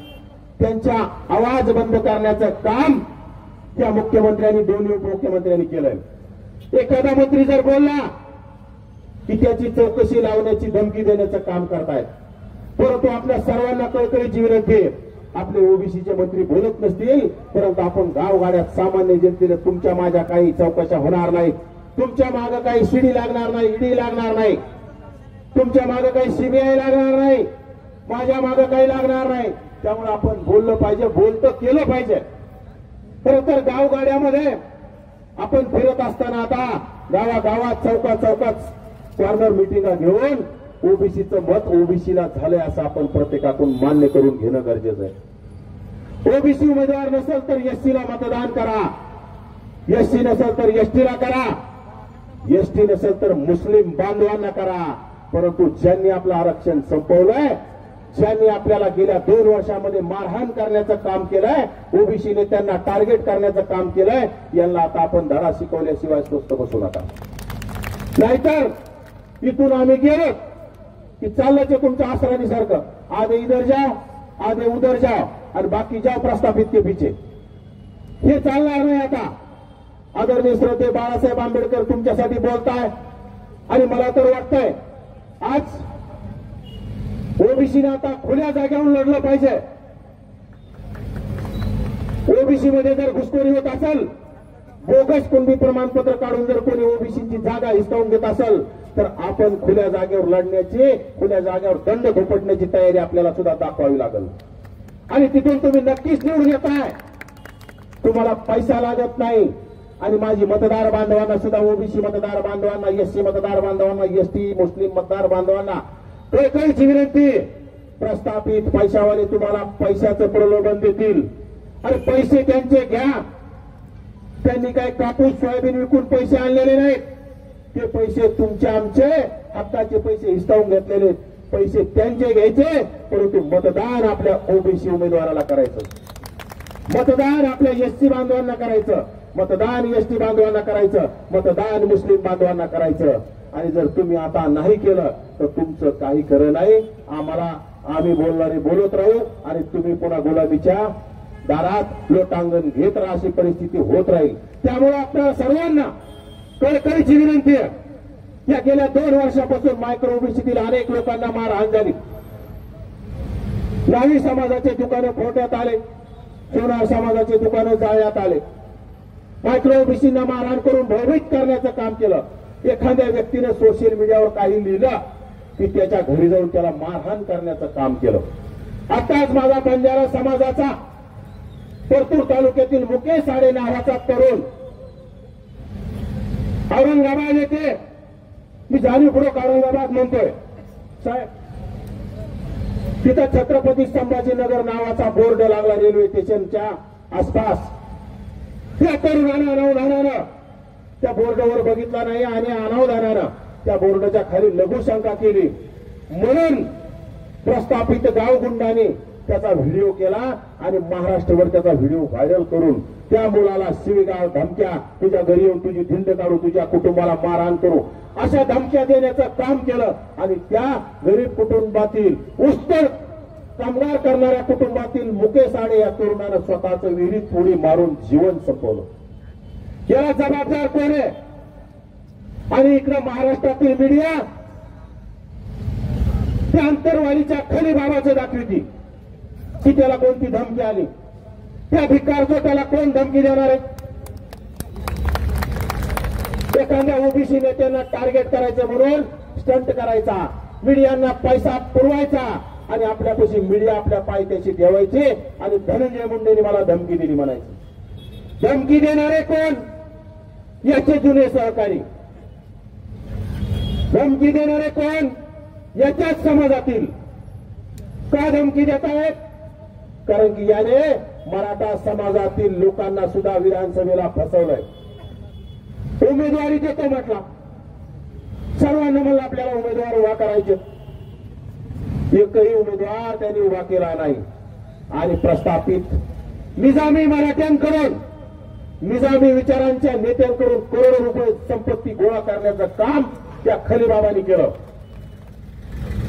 त्यांचा आवाज बंद करण्याचं काम त्या मुख्यमंत्र्यांनी, दोन्ही उपमुख्यमंत्र्यांनी केलंय. एखादा मंत्री जर बोलला की त्याची चौकशी लावण्याची धमकी देण्याचं काम करतायत, परंतु आपल्या सर्वांना कळकळीची विनंती आहे, आपले ओबीसीचे मंत्री बोलत नसतील परंतु आपण गावगाड्यात सामान्य जनतेने तुमच्या माझ्या काही चौकशा होणार नाही, तुमच्या मागे काही सीडी लागणार नाही, ईडी लागणार नाही, तुमच्या मागे काही सीबीआय लागणार नाही, माझ्या मागे काही लागणार नाही. त्यामुळे आपण बोललं पाहिजे, बोलतं केलं पाहिजे. खरं तर गावगाड्यामध्ये आपण फिरत असताना आता गावागावात चौकात कॉर्नर मिटिंगा घेऊन ओबीसीचं मत ओबीसीला झालंय असं आपण प्रत्येकातून मान्य करून घेणं गरजेचं आहे. ओबीसी उमेदवार नसेल तर एससीला मतदान करा, एससी नसेल तर एसटीला करा, एसटी नसेल तर मुस्लिम बांधवांना करा. परंतु ज्यांनी आपलं आरक्षण संपवलंय, ज्यांनी आपल्याला गेल्या 2 वर्षामध्ये मारहाण करण्याचं काम केलंय, ओबीसीने त्यांना टार्गेट करण्याचं काम केलंय, यांना आता आपण धडा शिकवल्याशिवाय स्वस्थ बसू नका. नाहीतर इथून आम्ही गेलो की चाललं ते तुमच्या आसरानीसारखं, आधे इधर जाओ आधे उधर जाओ आणि बाकी जाओ प्रस्थापित के पीछे. हे चालणार नाही. आता आदरणीय श्रद्धेय बाळासाहेब आंबेडकर तुमच्यासाठी बोलताय आणि मला तर वाटतंय आज ओबीसीने आता खुल्या जागेवर लढलं पाहिजे. ओबीसी मध्ये जर घुसखोरी होत असेल, बोगस कुणबी प्रमाणपत्र काढून जर कोणी ओबीसीची जागा हिसकावून घेत असेल, तर आपण खुल्या जागेवर लढण्याची, खुल्या जागेवर दंड थोपटण्याची तयारी आपल्याला सुद्धा दाखवावी लागेल. आणि तिथून तुम्ही नक्कीच निवडून येताय. तुम्हाला पैसा लागत नाही. आणि माझी मतदार बांधवांना सुद्धा, ओबीसी मतदार बांधवांना, एससी मतदार बांधवांना, एसटी मुस्लिम मतदार बांधवांना कळकळीची विनंती, प्रस्थापित पैशावाले तुम्हाला पैशाचं प्रलोभन देतील. अरे पैसे त्यांचे घ्या. त्यांनी काय कापूस सोयाबीन विकून पैसे आणलेले नाहीत. ते पैसे तुमचे आमचे हक्काचे पैसे हिसकावून घेतलेले पैसे त्यांचे घ्यायचे. परंतु मतदान आपल्या ओबीसी उमेदवाराला करायचं, मतदान आपल्या एससी बांधवांना करायचं, मतदान एसटी बांधवांना करायचं, मतदान मुस्लिम बांधवांना करायचं. आणि जर तुम्ही आता नाही केलं तर तुमचं काही खरं नाही. आम्ही बोलणारे बोलत राहू आणि तुम्ही पुन्हा गुलाबीच्या दारात लोटांगण घेत राहा, अशी परिस्थिती होत राहील. त्यामुळे आपल्याला सर्वांना कळकळीची विनंती आहे. या गेल्या 2 वर्षापासून मायक्रो ओबीसीतील अनेक लोकांना मारहाण झाली. नावी समाजाचे दुकानं फोडण्यात आले, सोनार समाजाचे दुकानं जाळण्यात आले. मायक्रो ओबीसींना मारहाण करून भयभीत करण्याचं काम केलं. एखाद्या व्यक्तीने सोशल मीडियावर काही लिहिलं की त्याच्या घरी जाऊन त्याला मारहाण करण्याचं काम केलं. आताच माझा बंजारा समाजाचा परतूर तालुक्यातील मुकेश साडे नावाचा तरुण औरंगाबाद येथे, मी जाणीवपूर्वक औरंगाबाद म्हणतोय साहेब, तिथं छत्रपती संभाजीनगर नावाचा बोर्ड लागला रेल्वे स्टेशनच्या आसपास. त्या तरुणानं अनावधानानं त्या बोर्डावर बघितला नाही आणि अनावधानानं त्या बोर्डाच्या खाली लघुशंका केली. म्हणून प्रस्थापित गावगुंडाने त्याचा व्हिडिओ केला आणि महाराष्ट्रभर त्याचा व्हिडिओ व्हायरल करून त्या मुलाला शिवीगाळ, धमक्या, तुझ्या घरी येऊन तुझी धिंड काढू, तुझ्या कुटुंबाला मारहाण करू, अशा धमक्या देण्याचं काम केलं. आणि त्या गरीब कुटुंबातील, उस्तर कामगार करणाऱ्या कुटुंबातील मुकेश साडे या तरुणानं स्वतःचं विहिरीत पुढे मारून जीवन संपवलं. याला जबाबदार कोण आहे? आणि इकडं महाराष्ट्रातील मीडिया त्या अंतरवालीच्या खली बाबाचं दाखविती की त्याला कोणती धमकी आली. त्या भिकारचं त्याला कोण धमकी देणार आहे? एखाद्या ओबीसी नेत्यांना टार्गेट करायचं म्हणून स्टंट करायचा, मीडियांना पैसा पुरवायचा आणि आपल्यापाशी मीडिया आपल्या पायथ्याशी ठेवायची आणि धनंजय मुंडेंनी मला धमकी दिली म्हणायची. धमकी देणारे कोण? याचे जुने सहकारी. धमकी देणारे कोण? याच्याच समाजातील. का धमकी देत आहेत? कारण की याने मराठा समाजातील लोकांना सुद्धा विधानसभेला फसवलंय. उमेदवारी देतो म्हटला, सर्वांना मला आपल्याला उमेदवार उभा करायचे, एकही उमेदवार त्यांनी उभा केला नाही. आणि प्रस्थापित निजामी मराठ्यांकडून, निजामी विचारांच्या नेत्यांकडून करोडो रुपये संपत्ती गोळा करण्याचं काम त्या खलीबाबांनी केलं.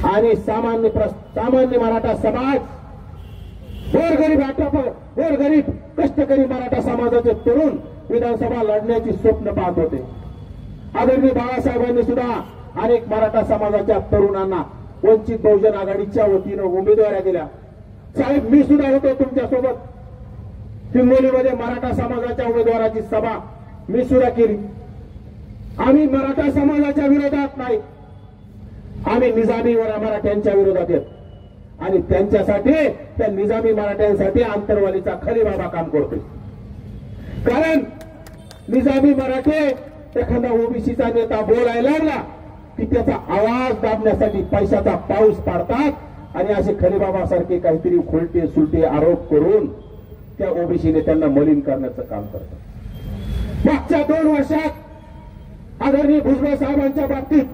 आणि सामान्य मराठा समाज, गोरगरीब कष्टकरी मराठा समाजाचे तरुण विधानसभा लढण्याची स्वप्न पाहत होते. आदरणीय बाळासाहेबांनी सुद्धा अनेक मराठा समाजाच्या तरुणांना वंचित बहुजन आघाडीच्या वतीनं उमेदवाऱ्या दिल्या. साहेब, मी सुद्धा होतो तुमच्यासोबत. हिंगोलीमध्ये मराठा समाजाच्या उमेदवाराची सभा मी सुद्धा केली. आम्ही मराठा समाजाच्या विरोधात नाही, आम्ही निजामी मराठ्यांच्या विरोधात येत. आणि त्यांच्यासाठी, त्या निजामी मराठ्यांसाठी आंतरवालीचा खलीबाबा काम करतोय. कारण निजामी मराठे एखादा ओबीसीचा नेता बोलायला लागला की त्याचा आवाज दाबण्यासाठी पैशाचा पाऊस पाडतात आणि असे खलीबाबासारखे काहीतरी खुलटे सुलटे आरोप करून त्या ओबीसी नेत्यांना मलिन करण्याचं काम करतात. मागच्या 2 वर्षात आदरणीय भुजबळ साहेबांच्या बाबतीत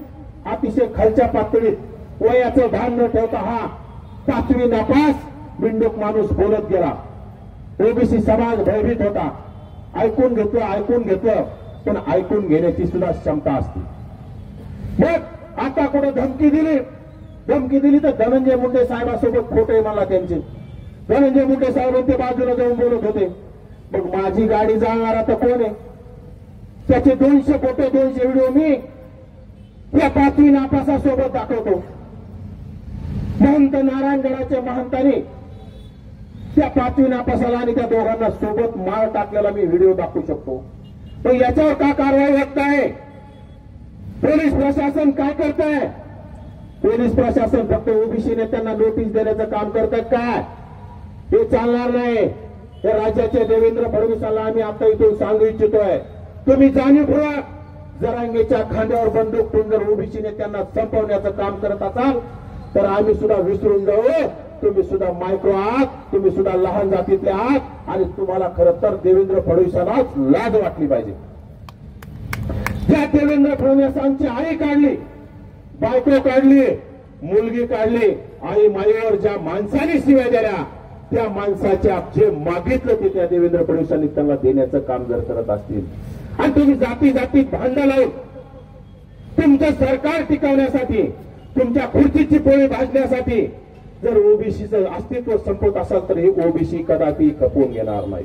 अतिशय खालच्या पातळीत वयाचं भान न ठेवता हा 5वी नापास बिंडूक माणूस बोलत गेला. ओबीसी समाज भयभीत होता. ऐकून घेतलं पण ऐकून घेण्याची सुद्धा क्षमता असते. मग आता कुठे धमकी दिली तर धनंजय मुंडे साहेबांसोबत खोटे मला त्यांचे. धनंजय मुंडे साहेब ते बाजूला जाऊन बोलत होते. मग माझी गाडी जाणार आता कोण आहे? त्याचे 200 फोटो 200 व्हिडिओ मी या 5वी नापासासोबत दाखवतो. महंत नारायणगडाच्या महंतांनी त्या 5वी नापासाला आणि त्या दोघांना सोबत माळ टाकलेला मी व्हिडिओ दाखवू शकतो. पण याच्यावर का कारवाई होत नाही? पोलीस प्रशासन काय करत आहे? पोलीस प्रशासन फक्त ओबीसी नेत्यांना नोटीस देण्याचं काम करतात काय? हे चालणार नाही. हे राज्याचे देवेंद्र फडणवीसांना आम्ही आता इथून सांगू इच्छितोय, तुम्ही जाणीवपूर्वक जरांगेच्या खांद्यावर बंदूक ठेवून जर ओबीसी नेत्यांना संपवण्याचं काम करत असाल तर आम्ही सुद्धा विसरून जाऊ. तुम्ही सुद्धा मायक्रो आहात, तुम्ही सुद्धा लहान जातीतले आहात आणि तुम्हाला खरं तर देवेंद्र फडणवीसांनाच लाज वाटली पाहिजे. ज्या देवेंद्र फडणवीसांची आई काढली, बायको काढली, मुलगी काढली, आई माईवर ज्या माणसाने शिव्या दिल्या त्या माणसाच्या जे मागितलं ते त्या देवेंद्र फडणवीसांनी त्यांना देण्याचं काम जर करत असतील आणि तुम्ही जाती जातीत भांडण लावून तुमचं सरकार टिकवण्यासाठी, तुमच्या खुर्चीची पोळी भाजण्यासाठी जर ओबीसीचं अस्तित्व संपवत असाल तर हे ओबीसी कदापि खपवून घेणार नाही.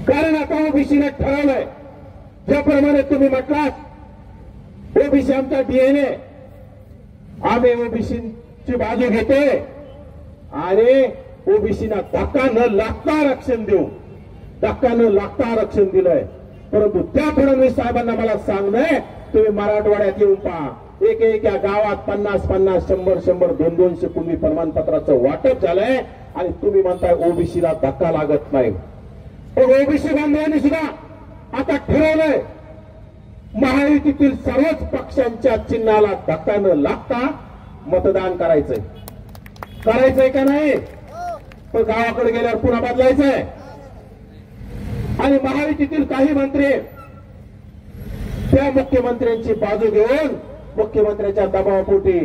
कारण आता ओबीसीने ठरवलंय, ज्याप्रमाणे तुम्ही म्हटलात ओबीसी आमचा डीएनए, आम्ही ओबीसीची बाजू घेतोय आणि ओबीसीना धक्का न लागता आरक्षण देऊ, धक्का न लागता आरक्षण दिलंय. परंतु त्या फडणवीस साहेबांना मला सांगणं, तुम्ही मराठवाड्यात येऊन पहा, एका गावात 50-50, 100-100, 200 कुणबी प्रमाणपत्राचं वाटप झालंय आणि तुम्ही म्हणताय ओबीसीला धक्का लागत नाही. पण ओबीसी बांधवांनी सुद्धा आता ठरवलंय महायुतीतील सर्वच पक्षांच्या चिन्हाला धक्का न लागता मतदान करायचंय. करायचंय का नाही? पण गावाकडे गेल्यावर पुन्हा बदलायचंय. आणि महायुतीतील काही मंत्री त्या मुख्यमंत्र्यांची बाजू घेऊन मुख्यमंत्र्यांच्या दबावापोटी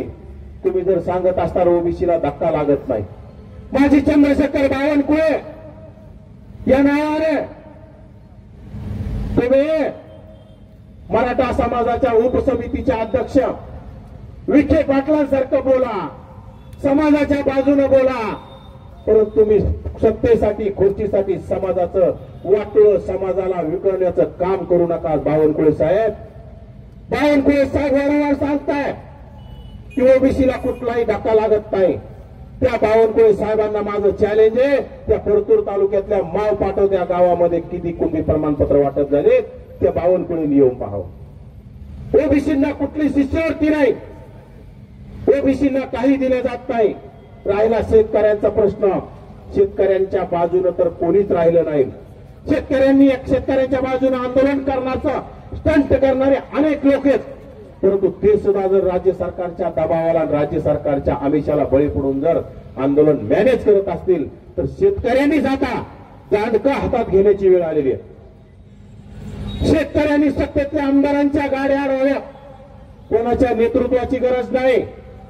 तुम्ही जर सांगत असता ओबीसीला धक्का लागत नाही. माजी चंद्रशेखर बावनकुळे या नावाने तुम्ही मराठा समाजाच्या उपसमितीच्या अध्यक्ष विखे पाटलांसारखं बोला, समाजाच्या बाजूने बोला, परंतु तुम्ही सत्तेसाठी, खुर्चीसाठी समाजाचं वाटोळं समाजाला विकण्याचं काम करू नका. बावनकुळे साहेब वारंवार सांगताय की ओबीसीला कुठलाही धक्का लागत नाही. त्या बावनकुळे साहेबांना माझं चॅलेंज आहे, त्या परतूर तालुक्यातल्या माव पाटोद्या गावामध्ये किती कुणबी प्रमाणपत्र वाटप झाले त्या बावनकुळेंनी येऊन पाहावं. ओबीसींना कुठली शिष्यवृत्ती नाही, ओबीसींना काही दिले जात नाही. राहिला शेतकऱ्यांचा प्रश्न, शेतकऱ्यांच्या बाजूने तर कोणीच राहिलं नाही. शेतकऱ्यांच्या बाजूने आंदोलन करण्याचं स्टंट करणारे अनेक लोक आहेत, परंतु ते सुद्धा जर राज्य सरकारच्या दबावाला, राज्य सरकारच्या आमिषाला बळी पडून जर आंदोलन मॅनेज करत असतील तर शेतकऱ्यांनी जाता दांडका हातात घेण्याची वेळ आलेली आहे. शेतकऱ्यांनी सत्तेतल्या आमदारांच्या गाड्या अडवाव्या. कोणाच्या नेतृत्वाची गरज नाही,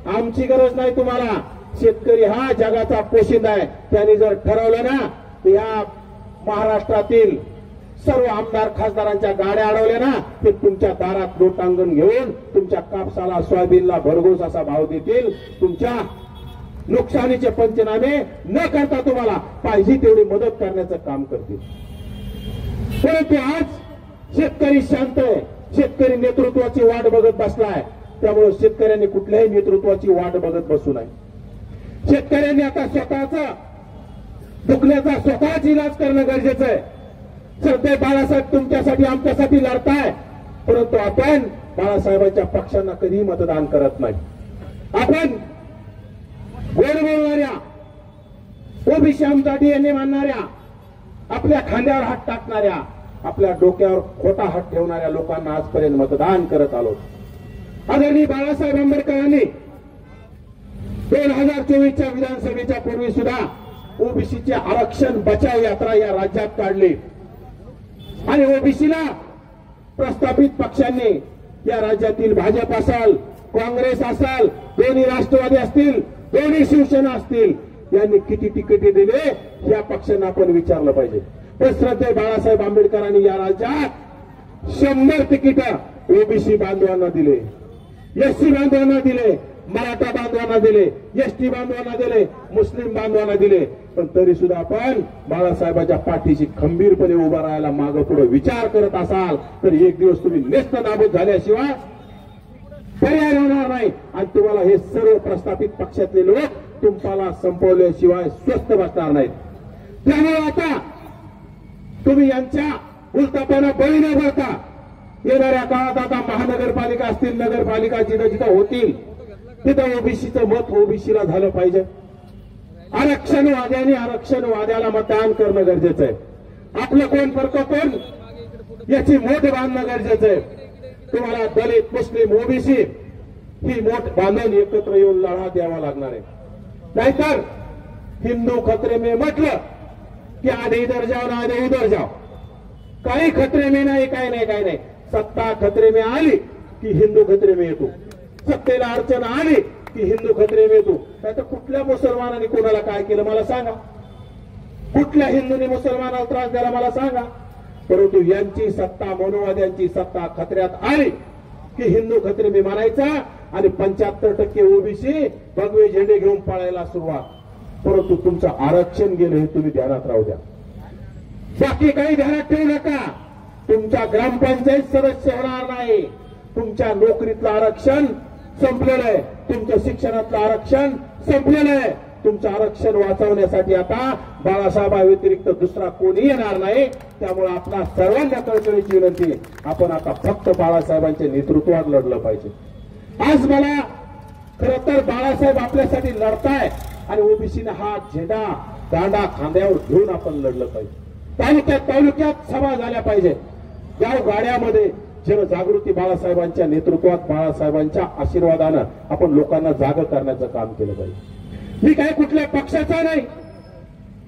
आमची गरज नाही तुम्हाला. शेतकरी हा जगाचा पोशिंदा आहे. त्यांनी जर ठरवलं ना तर या महाराष्ट्रातील सर्व आमदार खासदारांच्या गाड्या अडवल्या ना ते तुमच्या दारात लोटांगण घेऊन तुमच्या कापसाला, सोयाबीनला भरघोस असा भाव देतील. तुमच्या नुकसानीचे पंचनामे न करता तुम्हाला पाहिजे तेवढी मदत करण्याचं काम करतील. परंतु आज शेतकरी शांत आहे, शेतकरी नेतृत्वाची वाट बघत बसलाय. त्यामुळे शेतकऱ्यांनी कुठल्याही नेतृत्वाची वाट बघत बसू नये. शेतकऱ्यांनी आता स्वतःचा दुखण्याचा स्वतःच इलाज करणं गरजेचं आहे. सरते बाळासाहेब तुमच्यासाठी, आमच्यासाठी लढताय, परंतु आपण बाळासाहेबांच्या पक्षांना कधीही मतदान करत नाही. आपण गोड बोलणाऱ्या, ओबीसी आमचा डीएनए मानणाऱ्या, आपल्या खांद्यावर हात टाकणाऱ्या, आपल्या डोक्यावर खोटा हात ठेवणाऱ्या लोकांना आजपर्यंत मतदान करत आलो. आदरणीय बाळासाहेब आंबेडकरांनी 2024च्या विधानसभेच्या पूर्वी सुद्धा ओबीसीचे आरक्षण बचाव यात्रा या राज्यात काढली आणि ओबीसीला प्रस्थापित पक्षांनी या राज्यातील भाजप असाल, काँग्रेस असाल, दोन्ही राष्ट्रवादी असतील, दोन्ही शिवसेना असतील, यांनी किती तिकिटे दिले या पक्षांना आपण विचारलं पाहिजे. पण श्रद्धेय बाळासाहेब आंबेडकरांनी या राज्यात 100 तिकीट ओबीसी बांधवांना दिले, एससी बांधवांना दिले, मराठा बांधवांना दिले, एसटी बांधवांना दिले, मुस्लिम बांधवांना दिले. पण तरी सुद्धा आपण बाळासाहेबांच्या पाठीशी खंबीरपणे उभा राहायला मागे पुढे विचार करत असाल तर एक दिवस तुम्ही नेस्तनाबूत झाल्याशिवाय पर्याय राहणार नाही आणि तुम्हाला हे सर्व प्रस्थापित पक्षातले लोक तुम्हाला संपवल्याशिवाय स्वस्थ बसणार नाहीत. त्यामुळे आता तुम्ही यांच्या उलटापणा बळी न भरता येणाऱ्या काळात आता महानगरपालिका असतील, नगरपालिका जिथं जिथं होतील तिथं ओबीसीचं मत ओबीसीला झालं पाहिजे. आरक्षणवाद्यांनी आरक्षणवाद्याला मतदान करणं गरजेचं आहे. आपलं कोण फरक कोण याची मोठ बांधणं गरजेचं आहे. तुम्हाला दलित, मुस्लिम, ओबीसी ही मोठ बांधून एकत्र येऊन लढा द्यावा लागणार आहे. नाहीतर हिंदू खतरे में म्हटलं की आधे इधर जाओ ना आधे उधर जाओ. काही खतरे में नाही, काही नाही. सत्ता खतरे में आली की हिंदू खतरे में येतो. सत्तेला अडचण आली की हिंदू खतरे में येतो. नाहीतर कुठल्या मुसलमानाने कोणाला काय केलं मला सांगा? कुठल्या हिंदूने मुसलमानाला त्रास द्यायला मला सांगा? परंतु यांची सत्ता, मनुवाद्यांची सत्ता खतऱ्यात आली की हिंदू खतरे में मानायचा आणि 75% ओबीसी भगवे झेंडे घेऊन पळायला सुरुवात. परंतु तुमचं आरक्षण गेलं हे तुम्ही ध्यानात राहू द्या. बाकी काही ध्यानात ठेवू नका. तुमच्या ग्रामपंचायत सदस्य होणार नाही. तुमच्या नोकरीतलं आरक्षण संपलेलं आहे. तुमच्या शिक्षणातलं आरक्षण संपलेलं आहे. तुमचं आरक्षण वाचवण्यासाठी आता बाळासाहेबा व्यतिरिक्त दुसरा कोणी येणार नाही. त्यामुळे आपला सर्वांना कळकळीची विनंती, आपण आता फक्त बाळासाहेबांच्या नेतृत्वात लढलं पाहिजे. आज मला खरं तर बाळासाहेब आपल्यासाठी लढताय आणि ओबीसीने हा झेंडा दांडा खांद्यावर घेऊन आपण लढलं पाहिजे. तालुक्यात सभा झाल्या पाहिजे. गाव गाड्यामध्ये जनजागृती बाळासाहेबांच्या नेतृत्वात, बाळासाहेबांच्या आशीर्वादानं आपण लोकांना जाग करण्याचं काम केलं पाहिजे. मी काय कुठल्या पक्षाचा नाही,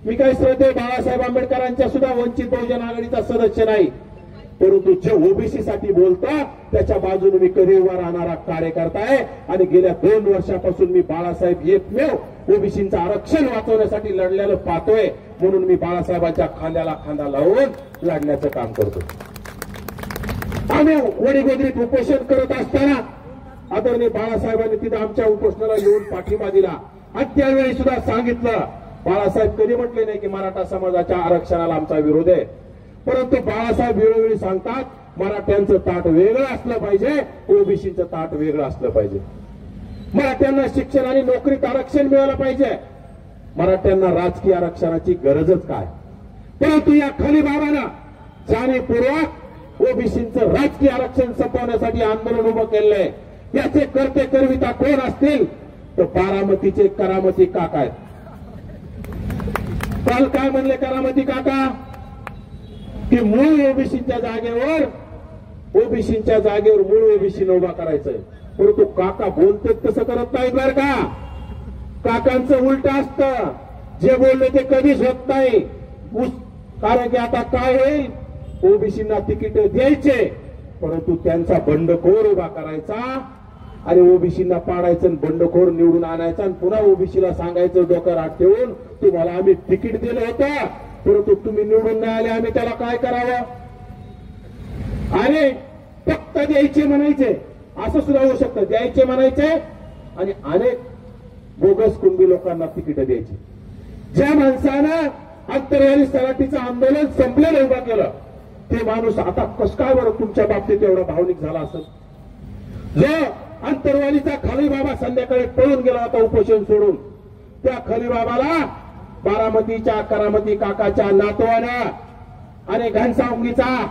मी काय श्रद्धेय बाळासाहेब आंबेडकरांच्या सुद्धा वंचित बहुजन आघाडीचा सदस्य नाही. परंतु जे ओबीसीसाठी बोलता त्याच्या बाजूने मी कधी उभा राहणारा कार्यकर्ता आहे. आणि गेल्या 2 वर्षापासून मी बाळासाहेब एकमेव ओबीसीचं आरक्षण वाचवण्यासाठी लढलेलं पाहतोय. म्हणून मी बाळासाहेबांच्या खांद्याला खांदा लावून लढण्याचं काम करतो. आम्ही वडीगोदरीत उपोषण करत असताना आदरणीय बाळासाहेबांनी तिथं आमच्या उपोषणाला येऊन पाठिंबा दिला आणि त्यावेळी सुद्धा सांगितलं, बाळासाहेब कधी म्हटले नाही की मराठा समाजाच्या आरक्षणाला आमचा विरोध आहे. परंतु बाळासाहेब वेळोवेळी सांगतात मराठ्यांचं ताट वेगळं असलं पाहिजे, ओबीसीचं ताट वेगळं असलं पाहिजे. मराठ्यांना शिक्षण आणि नोकरीत आरक्षण मिळालं पाहिजे. मराठ्यांना राजकीय आरक्षणाची गरजच काय. परंतु या खलीबाबांना जाणीवपूर्वक ओबीसीचं राजकीय आरक्षण संपवण्यासाठी आंदोलन उभं केलंय. याचे करते करविता कोण असतील तर बारामतीचे करामती काका आहेत. काल काय म्हणले करामती काका की मूळ ओबीसीच्या जागेवर मूळ ओबीसीने उभा करायचंय. परंतु काका बोलतात तसं करत नाहीत बरं का. काकांचं उलट असतं. जे बोलले ते कधीच होत नाही. कारण की आता काय होईल, ओबीसींना तिकीट द्यायचे परंतु त्यांचा बंडखोर उभा करायचा आणि ओबीसींना पाडायचं, बंडखोर निवडून आणायचा आणि पुन्हा ओबीसीला सांगायचं डोक्यावर हात ठेवून तुम्हाला आम्ही तिकीट दिलं होतं परंतु तुम्ही निवडून नाही आले, आम्ही त्याला काय करावं. आणि फक्त द्यायचे म्हणायचे असं सुद्धा होऊ शकतं. द्यायचे म्हणायचे आणि अनेक बोगस कुणबी लोकांना तिकीट द्यायची. ज्या माणसानं अंतर्यामी तलाठीचं आंदोलन संपलेलं उभा केलं ते माणूस आता कसं काय बरं तुमच्या बाबतीत एवढा भावनिक झाला असेल. जो अंतरवालीचा खलीबाबा संध्याकाळी पळून गेला होता उपोषण सोडून, त्या खलीबाबाला बारामतीच्या करामती काकाच्या नातवानं आणि घनसावंगीचा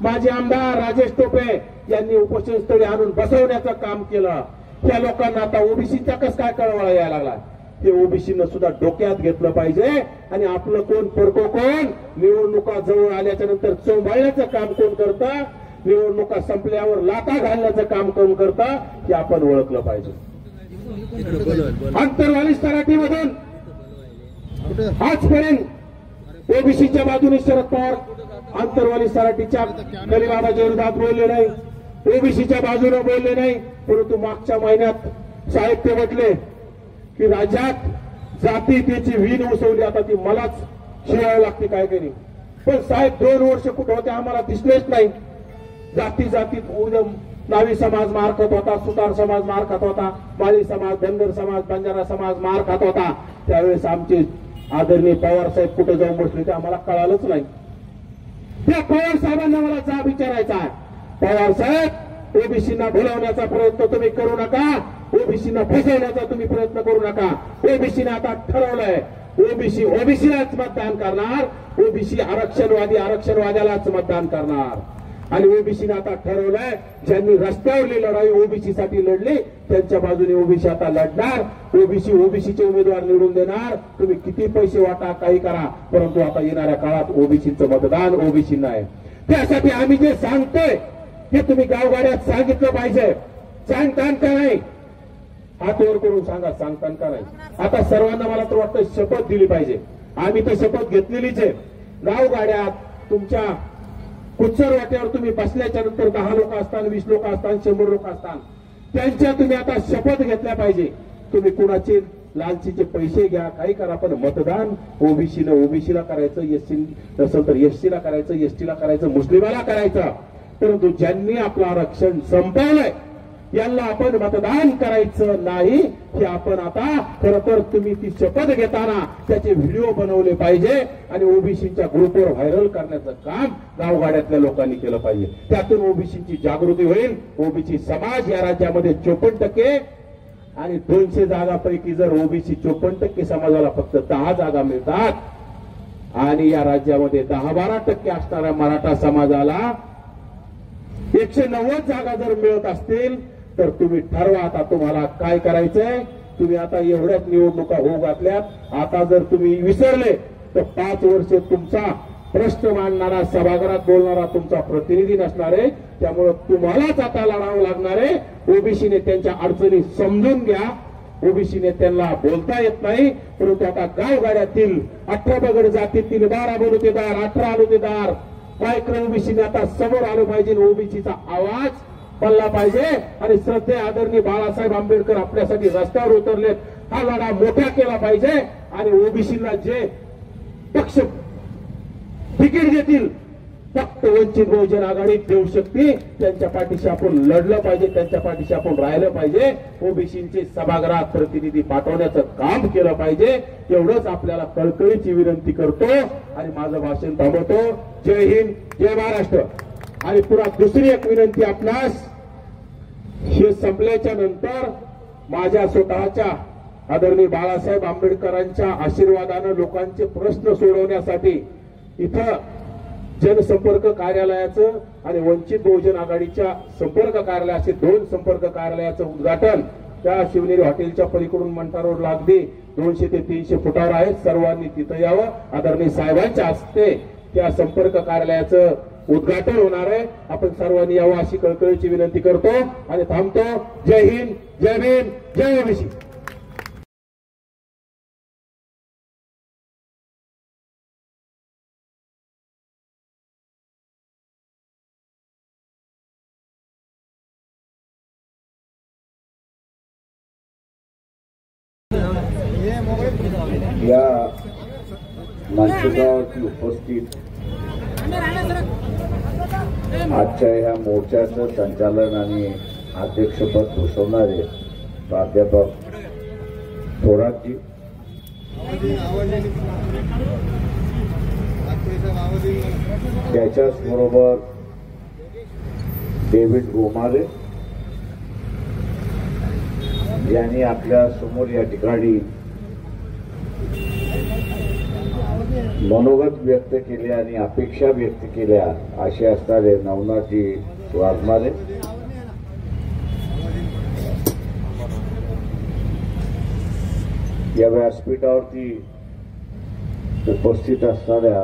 माजी आमदार राजेश टोपे यांनी उपोषण स्थळी आणून बसवण्याचं काम केलं. त्या लोकांना आता ओबीसीचा कसं काय कळवळा यायला लागला ते ओबीसीनं सुद्धा डोक्यात घेतलं पाहिजे. आणि आपलं कोण परको कोण, निवडणुका जवळ आल्याच्या नंतर चोंबाळण्याचं काम कोण करतं, निवडणुका संपल्यावर लाथा घालण्याचं काम कोण करतं हे आपण ओळखलं पाहिजे. अंतरवाली तलाठीमधून आजपर्यंत ओबीसीच्या बाजूने शरद पवार अंतरवाली तलाठीच्या खलीबाबाच्या विरोधात बोलले नाही, ओबीसीच्या बाजूने बोलले नाही. परंतु मागच्या महिन्यात साहेब ते म्हटले की राज्यात जातीतेची वीण उसवली, आता ती मलाच शिवायला लागते काय काही. पण साहेब 2 वर्ष कुठे होते आम्हाला दिसलेच नाही. जातीत नावी समाज मार खात होता, सुतार समाज मार खात होता, माळी समाज, धनगर समाज, बंजारा समाज मार खात होता. त्यावेळेस आमचे आदरणीय पवार साहेब कुठे जाऊन बसले ते आम्हाला कळालंच नाही. त्या पवार साहेबांना मला जाब विचारायचा आहे, पवार साहेब ओबीसींना भुलवण्याचा प्रयत्न तुम्ही करू नका, ओबीसींना फसवण्याचा तुम्ही प्रयत्न करू नका. ओबीसीने आता ठरवलंय ओबीसीलाच मतदान करणार, ओबीसी आरक्षणवाद्यालाच मतदान करणार. आणि ओबीसीने आता ठरवलंय, ज्यांनी रस्त्यावरली लढाई ओबीसी साठी लढली त्यांच्या बाजूने ओबीसी आता लढणार. ओबीसीचे उमेदवार निवडून देणार. तुम्ही किती पैसे वाटा, काही करा, परंतु आता येणाऱ्या काळात ओबीसीचं मतदान ओबीसींना आहे. त्यासाठी आम्ही जे सांगतोय ते तुम्ही गावगाड्यात सांगितलं पाहिजे. सांगतान का नाही? हात वर करून सांगा, सांगतान का नाही? आता सर्वांना मला तर वाटतं शपथ दिली पाहिजे. आम्ही तर शपथ घेतलेलीच आहे. गावगाड्यात तुमच्या कुचर वाट्यावर तुम्ही बसल्याच्या नंतर 10 लोक असतात, 20 लोक असतात, 100 लोक असतात, त्यांच्या तुम्ही आता शपथ घेतल्या पाहिजे. तुम्ही कुणाचे लालचीचे पैसे घ्या, काही करा, पण मतदान ओबीसीला करायचं, एससी नसेल तर एससीला करायचं, एसटीला करायचं, मुस्लिमाला करायचं. परंतु ज्यांनी आपलं आरक्षण संपवलंय यांना आपण मतदान करायचं नाही. हे आपण आता खरं तर तुम्ही ती शपथ घेताना त्याचे व्हिडिओ बनवले पाहिजे आणि ओबीसीच्या ग्रुपवर व्हायरल करण्याचं काम गावगाड्यातल्या लोकांनी केलं पाहिजे. त्यातून ओबीसीची जागृती होईल. ओबीसी समाज या राज्यामध्ये 54% आणि 200 जागांपैकी जर ओबीसी 54% समाजाला फक्त 10 जागा मिळतात आणि या राज्यामध्ये 10-12% असणाऱ्या मराठा समाजाला 190 जागा जर मिळत असतील तर तुम्ही ठरवा आता तुम्हाला काय करायचंय. तुम्ही आता एवढ्याच निवडणुका होऊ घातल्यात. आता जर तुम्ही विसरले तर 5 वर्ष तुमचा प्रश्न मांडणारा, सभागृहात बोलणारा तुमचा प्रतिनिधी नसणार आहे. त्यामुळे तुम्हालाच आता लढावं लागणार आहे. ओबीसीने त्यांच्या अडचणी समजून घ्या. ओबीसीने त्यांना बोलता येत नाही, परंतु आता गावगाड्यातील 18 बगड जातीतील 12 बलुतेदार, 18 आलुतेदार कार्यक्रम ओबीसीने आता समोर आलं पाहिजे. ओबीसीचा आवाज पडला पाहिजे आणि श्रद्धेय आदरणीय बाळासाहेब आंबेडकर आपल्यासाठी रस्त्यावर उतरलेत. हा लढा मोठा केला पाहिजे आणि ओबीसीला जे पक्ष तिकीट देतील फक्त वंचित बहुजन आघाडी देऊ शकते. त्यांच्या पाठीशी आपण लढलं पाहिजे, त्यांच्या पाठीशी आपण राहिलं पाहिजे. ओबीसीचे सभागृहात प्रतिनिधी पाठवण्याचं काम केलं पाहिजे. एवढंच आपल्याला कळकळीची विनंती करतो आणि माझं भाषण थांबवतो. जय हिंद, जय महाराष्ट्र. आणि पुन्हा दुसरी एक विनंती आपणास, हे संपल्याच्या नंतर माझ्या स्वतःच्या आदरणीय बाळासाहेब आंबेडकरांच्या आशीर्वादानं लोकांचे प्रश्न सोडवण्यासाठी इथं जनसंपर्क कार्यालयाचं आणि वंचित बहुजन आघाडीच्या संपर्क कार्यालयाचे 2 संपर्क कार्यालयाचं उद्घाटन त्या शिवनेरी हॉटेलच्या पलीकडून मंठा रोडला अगदी 200 ते 300 फुटावर आहे. सर्वांनी तिथं यावं. आदरणीय साहेबांच्या हस्ते त्या संपर्क कार्यालयाचं उद्घाटन होणार आहे. आपण सर्वांनी यावं अशी कळकळीची विनंती करतो आणि थांबतो. जय हिंद, जय भीम, जय ओबीसी. या मंचकावरती उपस्थित आजच्या या मोर्चाचं संचालन आणि अध्यक्षपद भूषवणारे प्राध्यापक थोरातजी, त्याच्याच बरोबर डेव्हिड गोमारे यांनी आपल्या समोर या ठिकाणी मनोगत व्यक्त केले आणि अपेक्षा व्यक्त केल्या असे असणारे नवनाथजी वाघमारे, या व्यासपीठावरती उपस्थित असणाऱ्या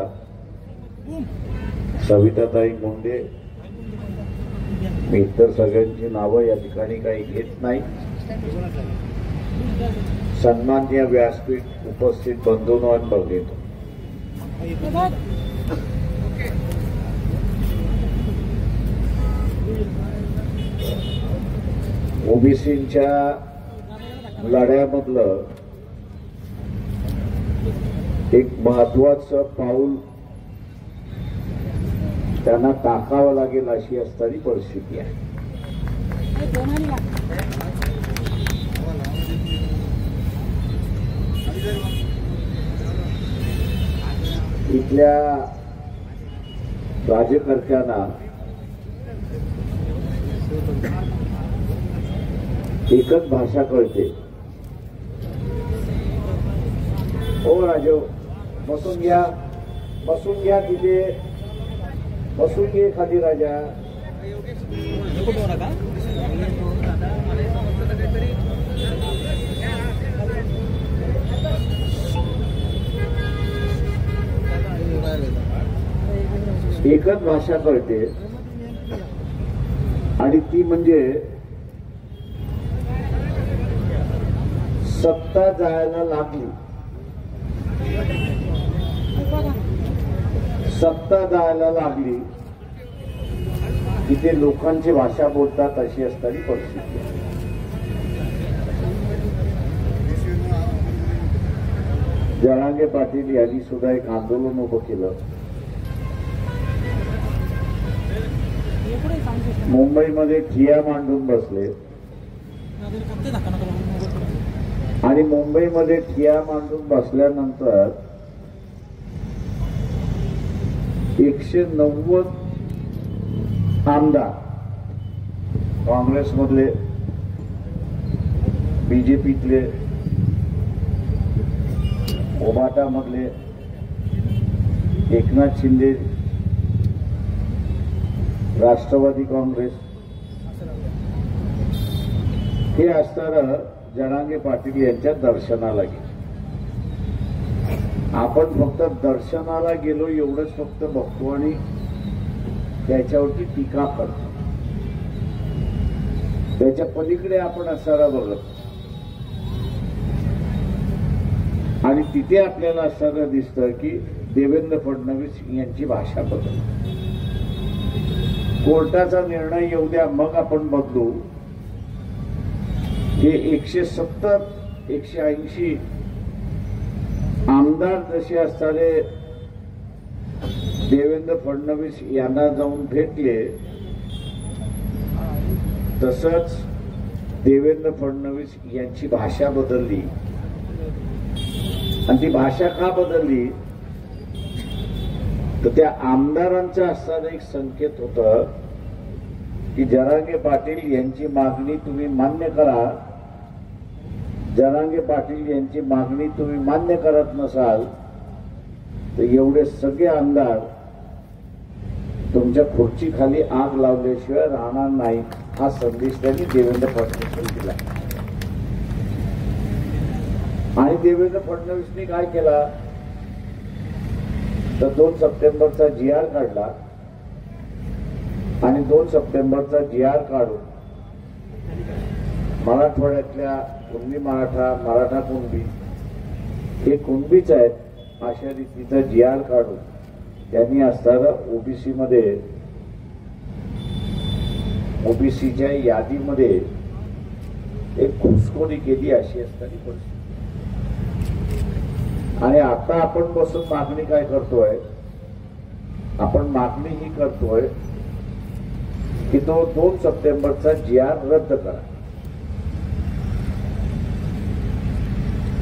सविताताई मुंडे, मी इतर सगळ्यांची नावं या ठिकाणी काही घेत नाही. सन्माननीय व्यासपीठ उपस्थित बंधूंनो आणि भगिनींनो, ओबीसींच्या लढ्यामधलं एक महत्वाचं पाऊल त्यांना टाकावं लागेल अशी असणारी परिस्थिती आहे. इथल्या राज्यकर्त्यांना एकच भाषा कळते, हो राजीव, बसून घ्या, बसून घ्या, तिथे बसून घे खाली राजा. एकच भाषा कळते आणि ती म्हणजे सत्ता जायला लागली. सत्ता जायला लागली की ते लोकांची भाषा बोलतात अशी असणारी परिस्थिती. जरांगे पाटील यांनी सुद्धा एक आंदोलन उभं केलं. मुंबईमध्ये ठिय्या मांडून बसले आणि मुंबईमध्ये ठिय्या मांडून बसल्यानंतर 190 आमदार काँग्रेसमधले, बीजेपीतले, ओबाटामधले, एकनाथ शिंदे, राष्ट्रवादी काँग्रेस हे असताना जरांगे पाटील यांच्या दर्शनाला गेले. आपण फक्त दर्शनाला गेलो एवढंच फक्त बघतो आणि त्याच्यावरती टीका करतो. त्याच्या पलीकडे आपण असताना बघत आणि तिथे आपल्याला असताना दिसतं की देवेंद्र फडणवीस यांची भाषा बदलली. कोर्टाचा निर्णय येऊ द्या, मग आपण बदलू. हे 170 180 आमदार जसे असताना देवेंद्र फडणवीस यांना जाऊन भेटले, तसंच देवेंद्र फडणवीस यांची भाषा बदलली. आणि ती भाषा का बदलली तर त्या आमदारांचा असताना एक संकेत होतं की जरांगे पाटील यांची मागणी तुम्ही मान्य करा. जरांगे पाटील यांची मागणी तुम्ही मान्य करत नसाल तर एवढे सगळे आमदार तुमच्या खुर्चीखाली आग लावल्याशिवाय राहणार नाही, हा संदेश त्यांनी देवेंद्र फडणवीसांनी दिला. आणि देवेंद्र फडणवीसनी काय केला तर 2 सप्टेंबरचा GR काढला आणि 2 सप्टेंबरचा GR काढून मराठवाड्यातल्या कुणबी मराठा कुणबी हे कुणबीच आहेत अशा रीतीचा GR काढून त्यांनी असताना ओबीसीमध्ये, ओबीसीच्या यादीमध्ये एक घुसखोरी केली अशी असणारी परिस्थिती. आणि आता आपण बसून मागणी काय करतोय, आपण मागणी ही करतोय की तो 2 सप्टेंबरचा GR रद्द करा.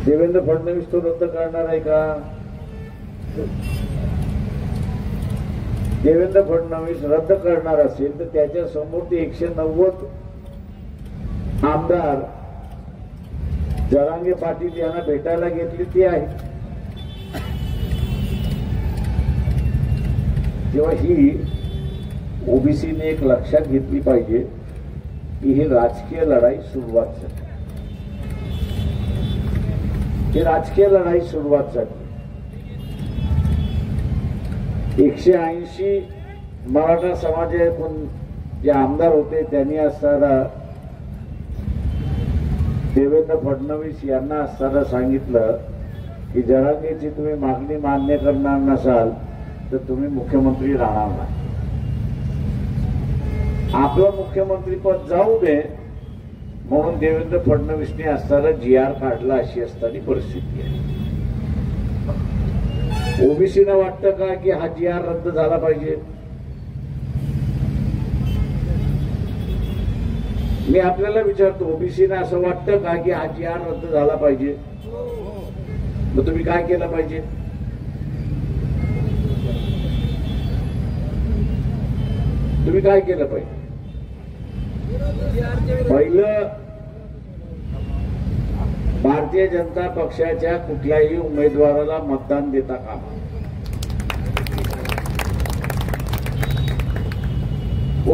देवेंद्र फडणवीस तो रद्द करणार आहे का? देवेंद्र फडणवीस रद्द करणार असेल तर त्याच्या समोर ते 190 आमदार जरांगे पाटील यांना भेटायला घेतले ते आहे. तेव्हा ही ओबीसीने एक लक्षात घेतली पाहिजे की ही राजकीय लढाई सुरुवात झाली. ही राजकीय लढाई सुरुवात झाली. 180 मराठा समाजातून जे आमदार होते त्यांनी असताना देवेंद्र फडणवीस यांना असताना सांगितलं की जरांगेची तुम्ही मागणी मान्य करणार नसाल तर तुम्ही मुख्यमंत्री राहणार नाही. आपलं मुख्यमंत्री पद जाऊ दे म्हणून देवेंद्र फडणवीसने असताना GR काढला अशी असणारी परिस्थिती आहे. ओबीसीला वाटतं का की हा GR रद्द झाला पाहिजे? मी आपल्याला विचारतो, ओबीसीला असं वाटतं का की हा GR रद्द झाला पाहिजे? मग तुम्ही काय केलं पाहिजे? तुम्ही काय केलं पाहिजे? भारतीय जनता पक्षाच्या कुठल्याही उमेदवाराला मतदान देता कामा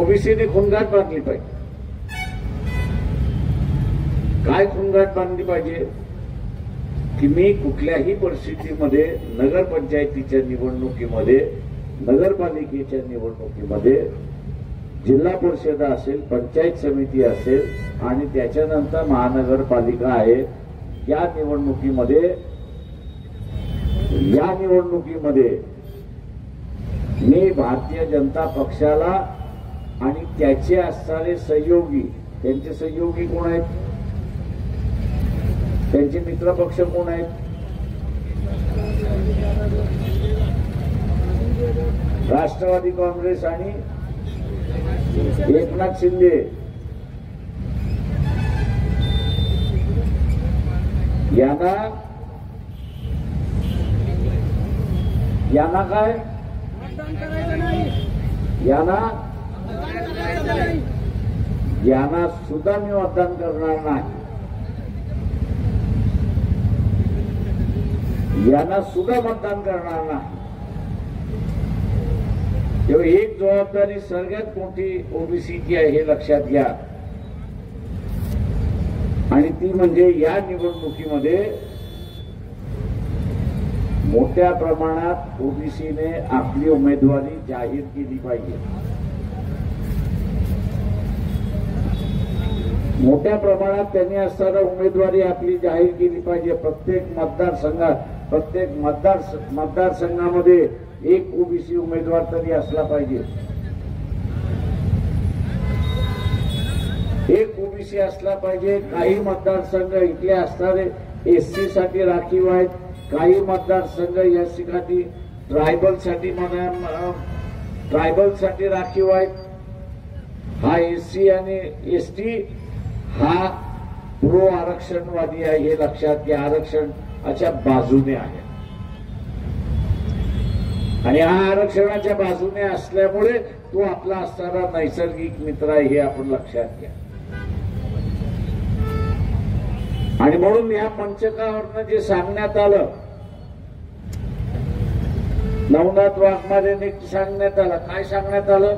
ओबीसीने खुणगाठ बांधली पाहिजे. काय खुणगाठ बांधली पाहिजे की मी कुठल्याही परिस्थितीमध्ये नगरपंचायतीच्या निवडणुकीमध्ये, नगरपालिकेच्या निवडणुकीमध्ये, जिल्हा परिषद असेल, पंचायत समिती असेल आणि त्याच्यानंतर महानगरपालिका आहे, या निवडणुकीमध्ये मी भारतीय जनता पक्षाला आणि त्याचे असणारे सहयोगी, त्यांचे सहयोगी कोण आहेत, त्यांचे मित्र पक्ष कोण आहेत, राष्ट्रवादी काँग्रेस आणि एकनाथ शिंदे यांना काय यांना सुद्धा मी मतदान करणार नाही. यांना सुद्धा मतदान करणार नाही. तेव्हा एक जबाबदारी सगळ्यात मोठी ओबीसीची आहे हे लक्षात घ्या. आणि ती म्हणजे या निवडणुकीमध्ये मोठ्या प्रमाणात ओबीसीने आपली उमेदवारी जाहीर केली पाहिजे. मोठ्या प्रमाणात त्यांनी असताना उमेदवारी आपली जाहीर केली पाहिजे. प्रत्येक मतदारसंघामध्ये एक ओबीसी उमेदवार तरी असला पाहिजे. एक ओबीसी असला पाहिजे. काही मतदारसंघ इथले असणारे एससी साठी राखीव आहेत, काही मतदारसंघ यासाठी ट्रायबल साठी राखीव आहेत. हा एससी आणि एसटी हा प्रो आरक्षणवादी आहे हे लक्षात घ्या. आरक्षणाच्या बाजूने आहे आणि हा आरक्षणाच्या बाजूने असल्यामुळे तो आपला असणारा नैसर्गिक मित्र आहे हे आपण लक्षात घ्या. आणि म्हणून या मंचकावरनं जे सांगण्यात आलं, नवनाथ वाघमारेने सांगण्यात आलं, काय सांगण्यात आलं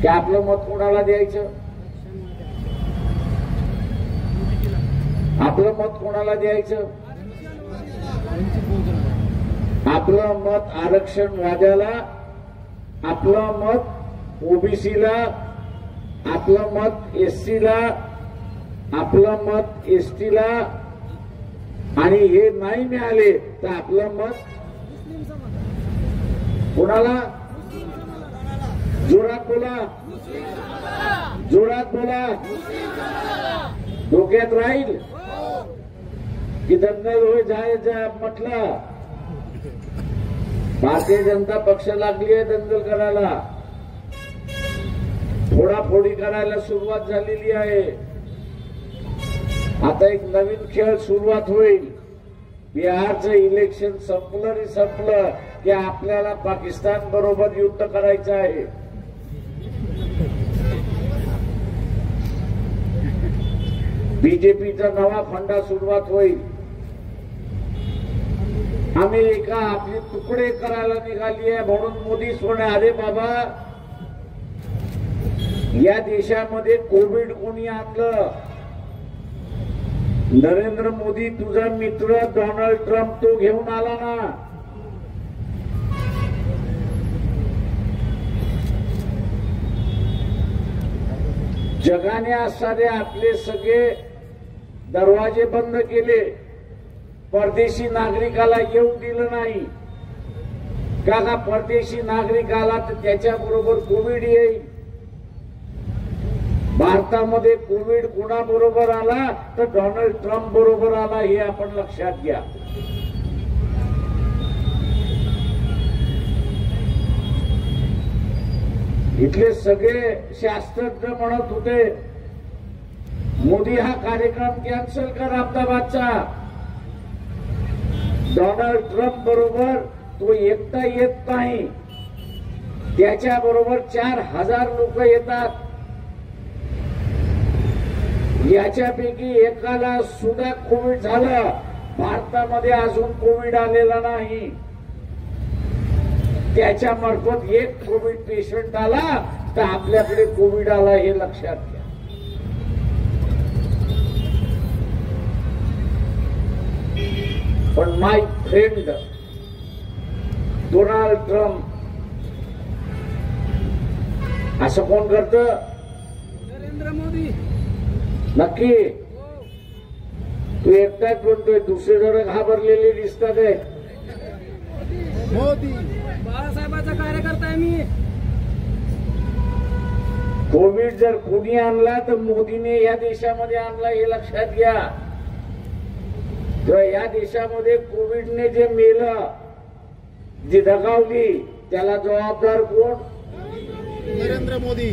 की आपलं मत कोणाला द्यायचं, आपलं मत कोणाला द्यायचं, आपलं मत आरक्षणवाद्याला, आपलं मत ओबीसीला, आपलं मत एससीला, आपलं मत एसटीला, आणि हे नाही मिळाले तर आपलं मत कोणाला, जोरात बोला, जोरात बोला, डोक्यात राहील की दंगल होय जाय म्हटलं. भारतीय जनता पक्ष लागली आहे दंगल करायला, फोडाफोडी करायला सुरुवात झालेली आहे. आता एक नवीन खेळ सुरुवात होईल. बिहारचं इलेक्शन संपलं रे संपलं की आपल्याला पाकिस्तान बरोबर युद्ध करायचं आहे. बीजेपीचा नवा फंडा सुरुवात होईल. अमेरिका आपले तुकडे करायला निघाली आहे म्हणून मोदी सोने, अरे बाबा या देशामध्ये कोविड कोणी आणलं? नरेंद्र मोदी तुझा मित्र डोनाल्ड ट्रम्प तो घेऊन आला ना. जगाने असणारे आपले सगळे दरवाजे बंद केले, परदेशी नागरिकाला येऊ दिलं नाही. का परदेशी नागरिक आला तर त्याच्याबरोबर कोविड येईल. भारतामध्ये कोविड कोणाबरोबर आला तर डोनाल्ड ट्रम्प बरोबर आला हे आपण लक्षात घ्या. इथले सगळे शास्त्रज्ञ म्हणत होते मोदी हा कार्यक्रम कॅन्सल कर अहमदाबादचा. डोनाल्ड ट्रम्प बरोबर तो एकटा येत नाही, त्याच्याबरोबर 4000 लोक येतात. याच्यापैकी एकाला सुद्धा कोविड झालं. भारतामध्ये अजून कोविड आलेला नाही. त्याच्या मार्फत एक कोविड पेशंट आला तर आपल्याकडे कोविड आला हे लक्षात घ्या. पण माय फ्रेंड डोनाल्ड ट्रम्प असं कोण करत? नरेंद्र मोदी. नक्की तू एकटाच बोलतोय, दुसरे जण घाबरलेले दिसतात आहे. मोदी बाळासाहेबांचा कार्यकर्ता आहे मी. कोविड जर कोणी आणला तर मोदीने या देशामध्ये आणला हे लक्षात घ्या. तेव्हा या देशामध्ये कोविडने जे मेलं, जी दगावली, त्याला जबाबदार कोण? नरेंद्र मोदी.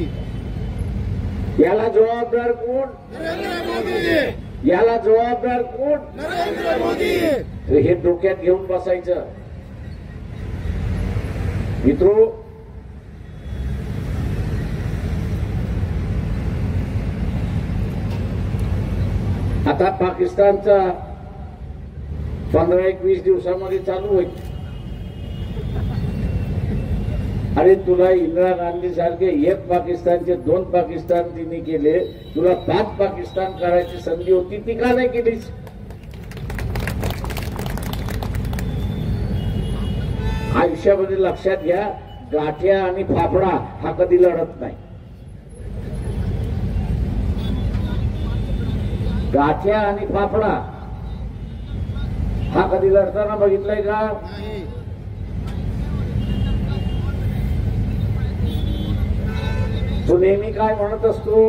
याला जबाबदार कोण? नरेंद्र मोदी. याला जबाबदार कोण? नरेंद्र मोदी. हे डोक्यात घेऊन बसायचं. मित्रो, आता पाकिस्तानचा 15-20 दिवसामध्ये चालू होईल. अरे तुला इंदिरा गांधी सारखे एक पाकिस्तानचे 2 पाकिस्तान तिने केले, तुला 5 पाकिस्तान करायची संधी होती, ती का नाही केलीच? आयुष्यामध्ये लक्षात घ्या, गाठ्या आणि फाफडा हा कधी लढत नाही. गाठ्या आणि फाफडा हा कधी लढताना बघितलाय का? तो नेहमी काय म्हणत असतो?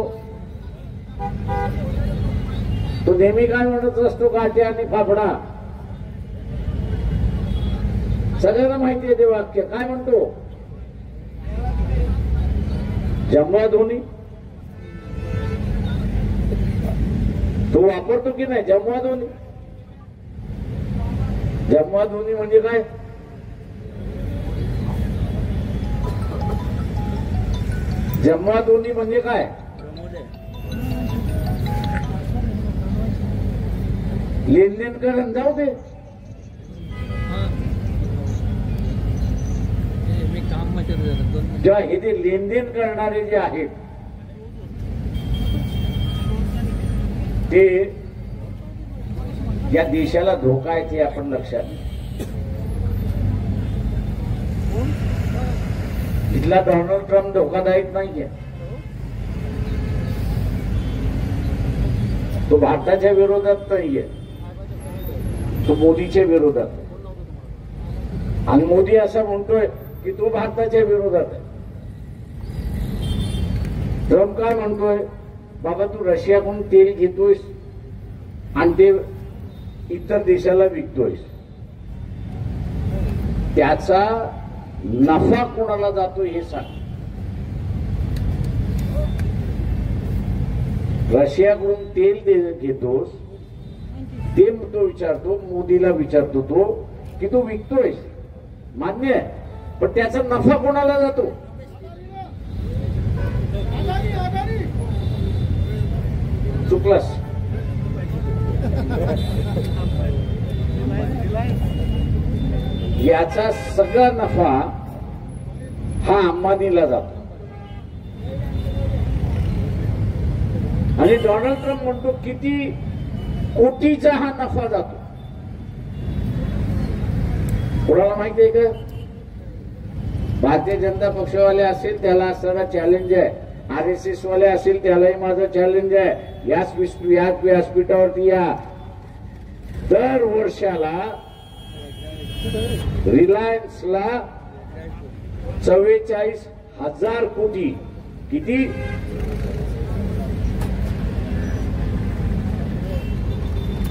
तो नेहमी काय म्हणत असतो? गाठ्या आणि फाफडा. सगळ्यांना माहिती आहे ते वाक्य. काय म्हणतो? जमवा दोन्ही. तो वापरतो की नाही? जमवा दोन्ही. जमवा दोन्ही म्हणजे काय? जमवा दोन्ही म्हणजे काय? लेनदेन करून जाऊ दे. जेव्हा हे जे लेनदेन करणारे जे आहेत ते या देशाला धोका आहे ते आपण लक्षात घ्या. इथला डोनाल्ड ट्रम्प धोकादायक नाहीये. तो भारताच्या विरोधात नाहीये, तो मोदीच्या विरोधात आहे. आणि मोदी असं म्हणतोय की तो भारताच्या विरोधात आहे. ट्रम्प काय म्हणतोय? बाबा तू रशियाकडून तेल घेतोयस आणि ते इतर देशाला विकतोयस, त्याचा नफा कोणाला जातो हे सांग. रशियाकडून तेल घेतोस ते तो विचारतो, मोदीला विचारतो तो की तू विकतोयस, मान्य आहे, पण त्याचा नफा कोणाला जातो? चुकलास. याचा सगळा नफा हा अंबानीला जातो. आणि डोनाल्ड ट्रम्प म्हणतो किती कोटीचा हा नफा जातो. कोणाला माहिती आहे का? भारतीय जनता पक्षवाले असेल त्याला असणारा चॅलेंज आहे, RSS वाले असेल त्यालाही माझं चॅलेंज आहे. याच व्यासपीठावरती या. दर वर्षाला रिलायन्सला 44,000 कोटी, किती?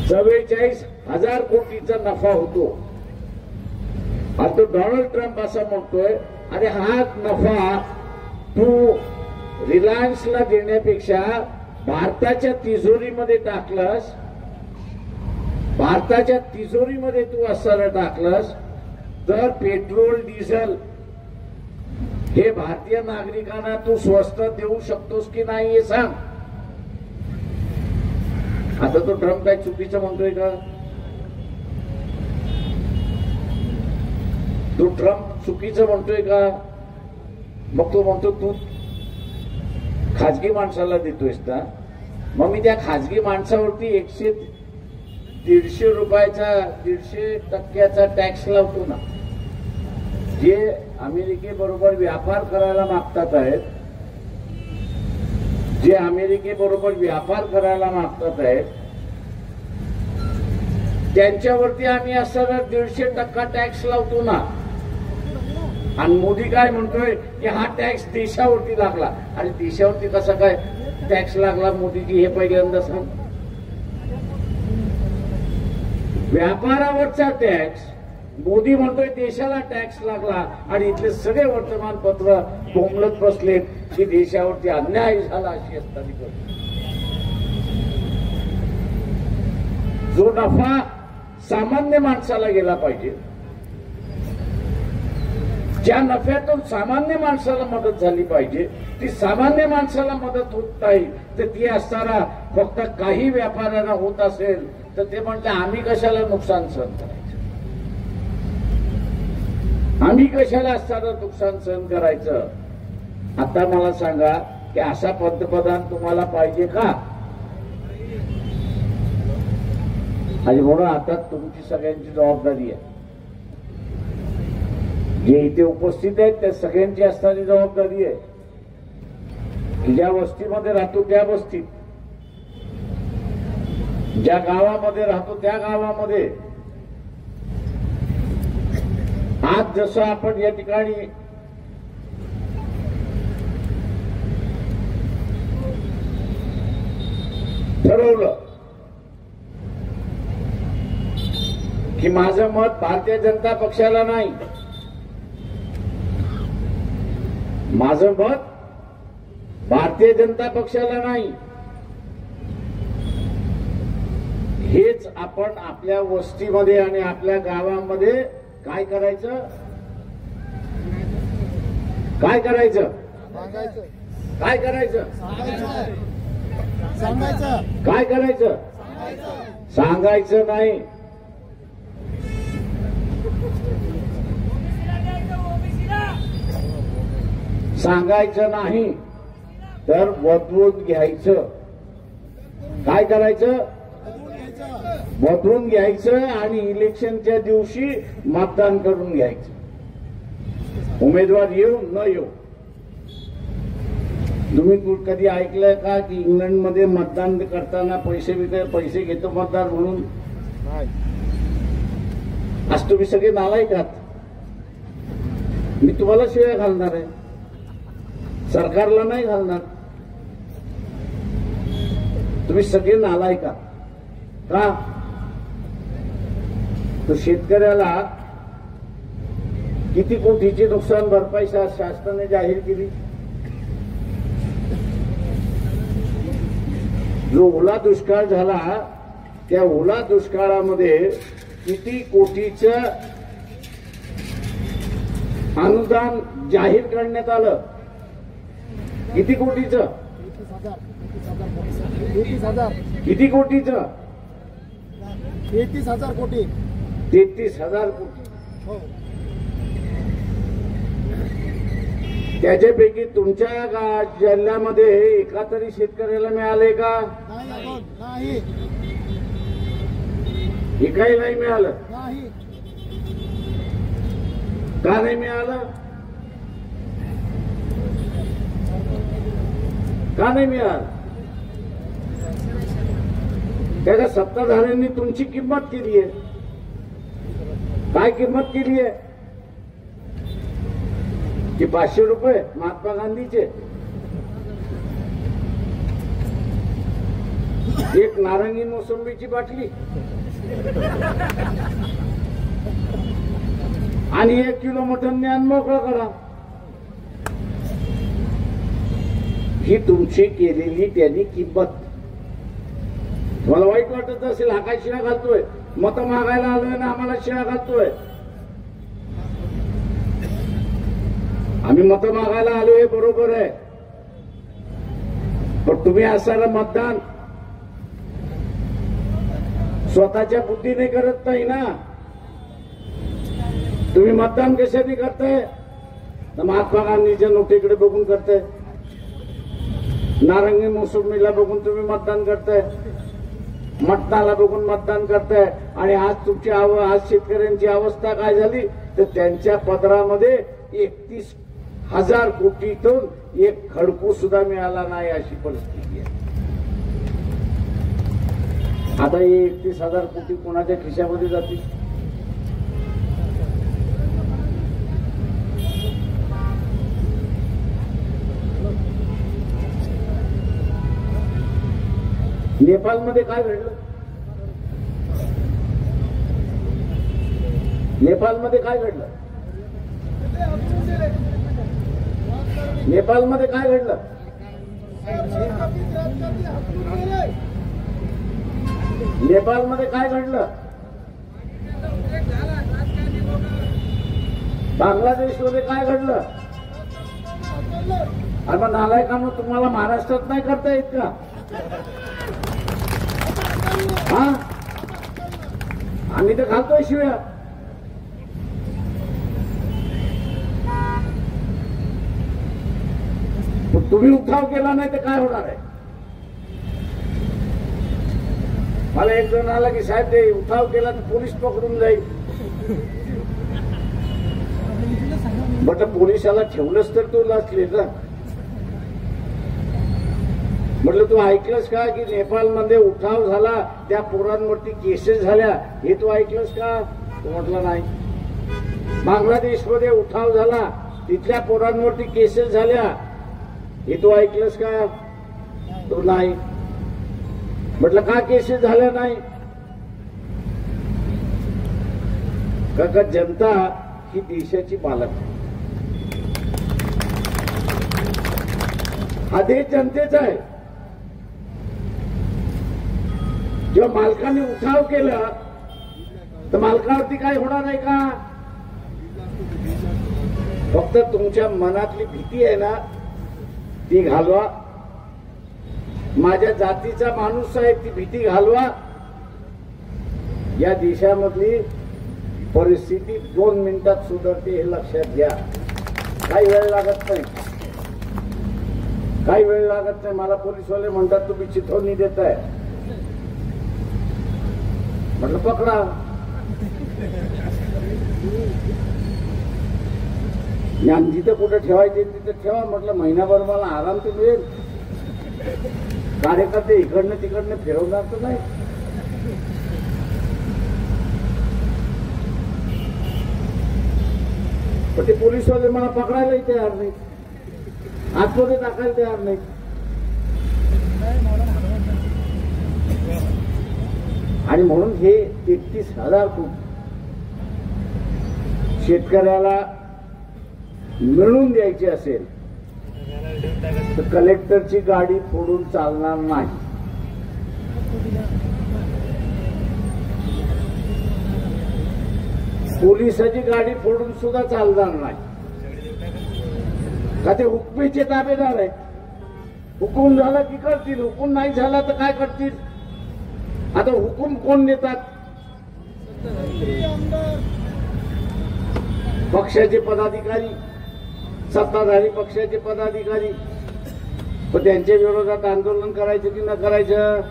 44,000 कोटीचा नफा होतो. आणि तो डोनाल्ड ट्रम्प असं म्हणतोय अरे हा नफा तू रिलायन्सला देण्यापेक्षा भारताच्या तिजोरीमध्ये टाकलास, भारताच्या तिजोरीमध्ये तू असं टाकलंस तर पेट्रोल डिझेल हे भारतीय नागरिकांना तू स्वस्त देऊ शकतोस की नाही हे सांग. आता तो ट्रम्प काय चुकीचं म्हणतोय का? तो ट्रम्प चुकीचं म्हणतोय का? मग तो म्हणतो तू खाजगी माणसाला देतोयस ना, मग मी त्या खाजगी माणसावरती 150 रुपयाचा 150% टॅक्स लावतो ना. जे अमेरिकेबरोबर व्यापार करायला मागतात आहेत, जे अमेरिकेबरोबर व्यापार करायला मागतात आहेत, त्यांच्यावरती आम्ही असं 150% टॅक्स लावतो ना. आणि मोदी काय म्हणतोय की हा टॅक्स देशावरती लागला. आणि देशावरती कसा काय टॅक्स लागला मोदीजी, हे पहिल्यांदा सांग. व्यापारावरचा टॅक्स मोदी म्हणतोय देशाला टॅक्स लागला. आणि इथले सगळे वर्तमानपत्र बोंबलत बसलेत की देशावरती अन्याय झाला अशी असताना करतो. जो नफा सामान्य माणसाला गेला पाहिजे, ज्या नफ्यातून सामान्य माणसाला मदत झाली पाहिजे, ती सामान्य माणसाला मदत होत नाही. तर ती असताना फक्त काही व्यापाऱ्यांना होत असेल तर ते म्हणते आम्ही कशाला नुकसान सहन करायचं, आम्ही कशाला असताना नुकसान सहन करायचं. आता मला सांगा की असा पंतप्रधान तुम्हाला पाहिजे का? आणि म्हणून आता तुमची सगळ्यांची जबाबदारी आहे. जे इथे उपस्थित आहेत त्या सगळ्यांची असणारी जबाबदारी आहे की ज्या वस्तीमध्ये राहतो त्या वस्तीत, ज्या गावामध्ये राहतो त्या गावामध्ये, आज जसं आपण या ठिकाणी ठरवलं की माझं मत भारतीय जनता पक्षाला नाही, माझं मत भारतीय जनता पक्षाला नाही, हेच आपण आपल्या वस्तीमध्ये आणि आपल्या गावामध्ये काय करायचं, काय करायचं, काय करायचं, काय करायचं, सांगायचं नाही. सांगायचं नाही तर बदलून घ्यायचं. काय करायचं? बदलून घ्यायचं आणि इलेक्शनच्या दिवशी मतदान करून घ्यायचं. उमेदवार येऊ न येऊ. तुम्ही कधी ऐकलंय का की इंग्लंडमध्ये मतदान करताना पैसे घेतो मतदार म्हणून? आज तुम्ही सगळे नालायक आहात. मी तुम्हाला शिवाय घालणार आहे, सरकारला नाही घालणार. तुम्ही सगळे नालायक आहात. का? तर शेतकऱ्याला किती कोटीची नुकसान भरपाई शासनाने जाहीर केली. जो ओला दुष्काळ झाला त्या ओला दुष्काळामध्ये किती कोटीचं अनुदान जाहीर करण्यात आलं? किती कोटीचं? 33,000 कोटीचं? 33,000 कोटी. 33,000 कोटी. हो. त्याच्यापैकी तुमच्या जिल्ह्यामध्ये एका तरी शेतकऱ्याला मिळालंय का? नाही. एकाही नाही मिळालं. नाही. का नाही मिळालं? का नाही मिळालं? त्याच्या सत्ताधाऱ्यांनी तुमची किंमत केली आहे. काय किंमत केली आहे? की 500 रुपये महात्मा गांधीचे, एक नारंगी मोसंबीची बाटली आणि 1 किलो मटण न्यान मोकळा करा. ही तुमची केलेली त्यांनी किंमत. मला वाईट वाटत असेल, हा काय शिळा घालतोय? मत मागायला आलोय ना आम्हाला शिळा घालतोय? आम्ही मत मागायला आलो हे बरोबर आहे, पण तुम्ही असणारं मतदान स्वतःच्या बुद्धीने करत नाही ना. तुम्ही मतदान कशाने करताय? तर महात्मा गांधीच्या नोटीकडे बघून करताय, नारंगी मोसंबीला बघून तुम्ही मतदान करताय, मटणाला बघून मतदान करताय. आणि आज तुमची आज शेतकऱ्यांची अवस्था काय झाली तर त्यांच्या पदरामध्ये 31,000 कोटीतून एक खडकू सुद्धा मिळाला नाही अशी परिस्थिती आहे. आता हे 31,000 कोटी कोणाच्या खिशामध्ये जातील? नेपाळमध्ये काय घडलं? नेपाळमध्ये काय घडलं? नेपाळमध्ये काय घडलं? नेपाळमध्ये काय घडलं? बांगलादेशमध्ये काय घडलं? आणि मग नालायकांना तुम्हाला महाराष्ट्रात नाही करता येत का? हा, आम्ही तर घालतोय शिव्या. तुम्ही उठाव केला नाही तर काय होणार आहे? मला एक जण आला की साहेब ते उठाव केला तर पोलीस पकडून जाईल. म्हटलं पोलिसाला ठेवलंच तर तो लाचले ना. म्हटलं तू ऐकलंस का की नेपाळमध्ये उठाव झाला, त्या पोरांवरती केसेस झाल्या, हे तू ऐकलंस का? तो म्हटलं नाही. बांगलादेशमध्ये उठाव झाला, तिथल्या पोरांवरती केसेस झाल्या, हे तू ऐकलंस का? तो नाही. म्हटलं का केसेस झाल्या नाही? का जनता ही देशाची मालक आहे. हा देश जनतेचा आहे. जेव्हा मालकाने उठाव केला तर मालकावरती काय होणार आहे का? फक्त तुमच्या मनातली भीती आहे ना ती घालवा. माझ्या जातीचा माणूस आहे ती भीती घालवा. या देशामधली परिस्थिती 2 मिनिटात सुधारते हे लक्षात घ्या. काही वेळ लागत नाही, काही वेळ लागत नाही. मला पोलीसवाले म्हणतात तुम्ही चिथवणी देताय. म्हटलं पकडा. ज्ञान जिथं कुठं ठेवायचे तिथं ठेवा. म्हटलं महिनाभर मला आराम तर मिळेल. कार्यकर्ते इकडनं तिकडनं फिरवणार तर नाही. पण ते पोलीसवाले मला पकडायलाही तयार नाही, आतमध्ये टाकायला तयार नाही. आणि म्हणून हे 31,000 कोटी शेतकऱ्याला मिळवून द्यायची असेल तर कलेक्टरची गाडी फोडून चालणार नाही. पोलिसाची गाडी फोडून सुद्धा चालणार नाही. का ते हुकमीचे ताबेदार आहे. हुकूम झाला की करतील, हुकूम नाही झाला तर काय करतील? आता हुकूम कोण देतात? पक्षाचे पदाधिकारी, सत्ताधारी पक्षाचे पदाधिकारी. पण त्यांच्या विरोधात आंदोलन करायचं की न करायचं?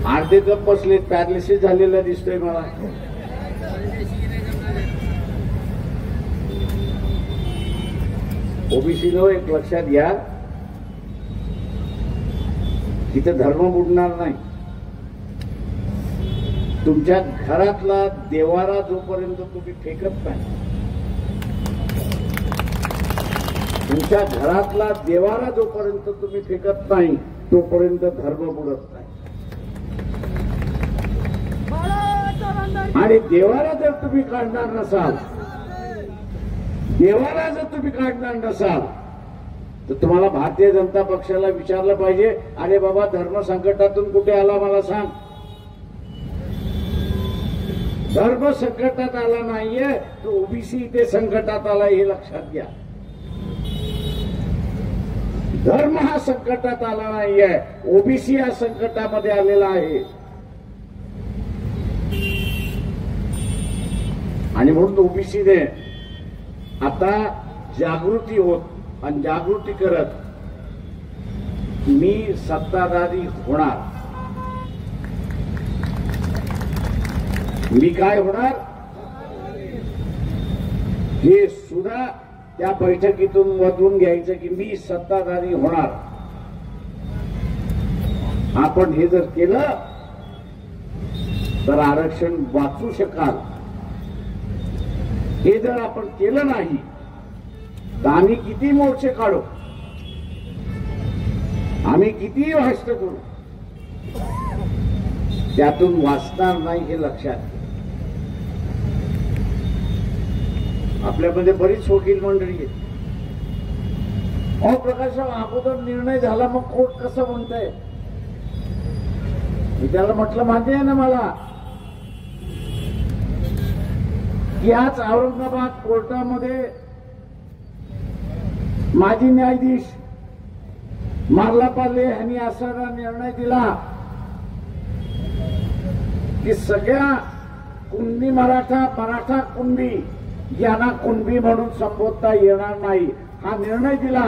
अर्धे गप बसलेत, पॅरालिसिस झालेला दिसतोय मला. ओबीसीनो एक लक्षात घ्या, तिथे धर्म बुडणार नाही. तुमच्या घरातला देवारा जोपर्यंत तुम्ही फेकत नाही, तुमच्या घरातला देवारा जोपर्यंत तुम्ही फेकत नाही तोपर्यंत धर्म बुडत नाही. आणि देवारा जर तुम्ही काढणार नसाल, देवाला जर तुम्ही काढणार नसाल तर तुम्हाला भारतीय जनता पक्षाला विचारलं पाहिजे, अरे बाबा धर्म संकटातून कुठे आला मला सांग. धर्म संकटात आला नाहीये तो ओबीसी इथे संकटात आला हे लक्षात घ्या. धर्म हा संकटात आला नाहीये, ओबीसी हा संकटामध्ये आलेला आहे. आणि म्हणून ओबीसीने आता जागृती होत आणि जागृती करत मी सत्ताधारी होणार. मी काय होणार हे सुद्धा त्या बैठकीतून वधवून घ्यायचं की मी सत्ताधारी होणार. आपण हे जर केलं तर आरक्षण वाचू शकाल. हे जर आपण केलं नाही तर आम्ही किती मोर्चे काढू, आम्ही कितीही भाषण करू, त्यातून वाचणार नाही हे लक्षात घ्या. आपल्यामध्ये बरीच वकील मंडळी आहे. प्रकाशराव अगोदर निर्णय झाला मग कोर्ट कसं म्हणतंय. मी त्याला म्हटलं मान्य आहे ना मला की आज औरंगाबाद कोर्टामध्ये माजी न्यायाधीश मार्लापाले यांनी असा निर्णय दिला की सगळ्या कुणबी मराठा कुणबी यांना कुणबी म्हणून संबोधता येणार नाही. हा निर्णय दिला.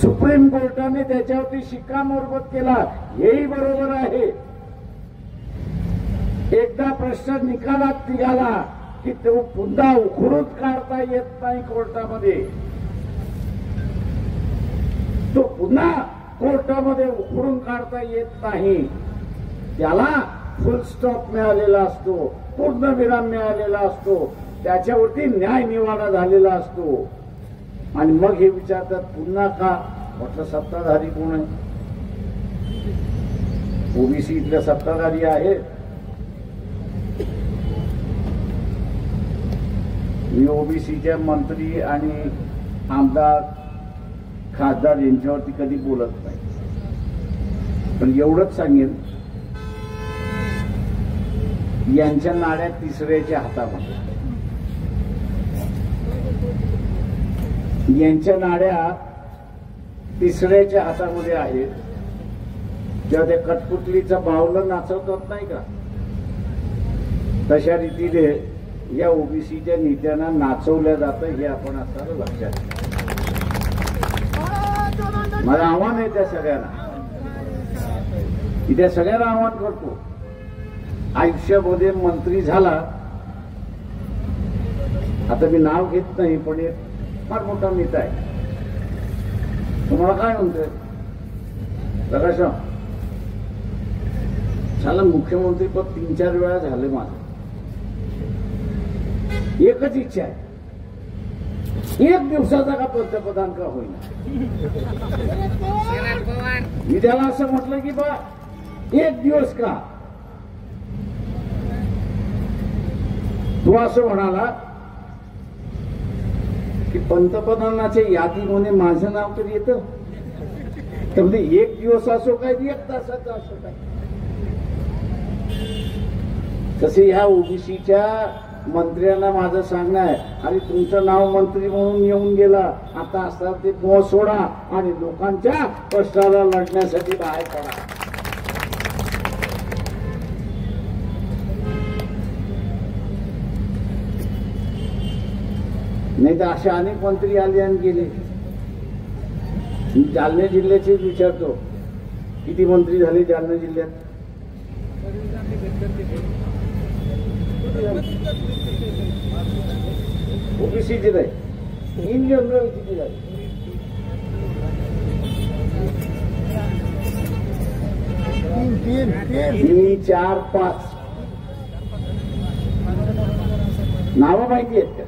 सुप्रीम कोर्टाने त्याच्यावरती शिक्कामोर्तब केला. हेही बरोबर आहे. एकदा प्रश्न निकालात निघाला की तो पुन्हा उखडून काढता येत नाही कोर्टामध्ये. तो पुन्हा कोर्टामध्ये उखडून काढता येत नाही. त्याला फुल स्टॉप मिळालेला असतो, पूर्णविराम मिळालेला असतो, त्याच्यावरती न्याय निवाडा झालेला असतो. आणि मग हे विचारतात पुन्हा का. म्हटलं सत्ताधारी कोण आहे. ओबीसी इथल्या सत्ताधारी आहे. मी ओबीसीच्या मंत्री आणि आमदार खासदार यांच्यावरती कधी बोलत नाही. पण एवढंच सांगेन यांच्या नाड्या तिसऱ्याच्या हातामध्ये, यांच्या नाड्या तिसऱ्याच्या हातामध्ये आहेत. जेव्हा त्या कठपुतलीचा बावलं नाचवतात नाही का, तशा रीतीने या ओबीसीच्या नेत्यांना नाचवल्या जातं हे आपण असं लक्षात घ्या. माझं आव्हान आहे त्या सगळ्यांना की त्या सगळ्यांना आव्हान करतो. आयुष्यामध्ये मंत्री झाला, आता मी नाव घेत नाही पण एक फार मोठा नेता आहे. तुम्हाला काय म्हणतोय प्रकाशराव, झालं मुख्यमंत्री पद 3-4 वेळा झाले माझं. एकच इच्छा आहे, एक दिवसाचा का पंतप्रधान का होईना. मी त्याला असं म्हटलं की बा एक दिवस का. तो असं म्हणाला की पंतप्रधानाच्या यादीमध्ये माझं नाव तर येतं, तर म्हणजे एक दिवस असो काय 1 तासाचा असो काय. तसे ह्या ओबीसीच्या मंत्र्यांना माझं सांगणं आहे, अरे तुमचं नाव मंत्री म्हणून येऊन गेला, आता असता ते मोह सोडा आणि लोकांच्या कष्टाला लढण्यासाठी बाहेर पडा. नाही तर असे अनेक मंत्री आले आणि गेले. मी जालना जिल्ह्याचेच विचारतो, किती मंत्री झाले जालना जिल्ह्यात. ओबीसीचे नाही, इन जनरल किती झाले. तीन 4-5 नावं माहिती आहेत का.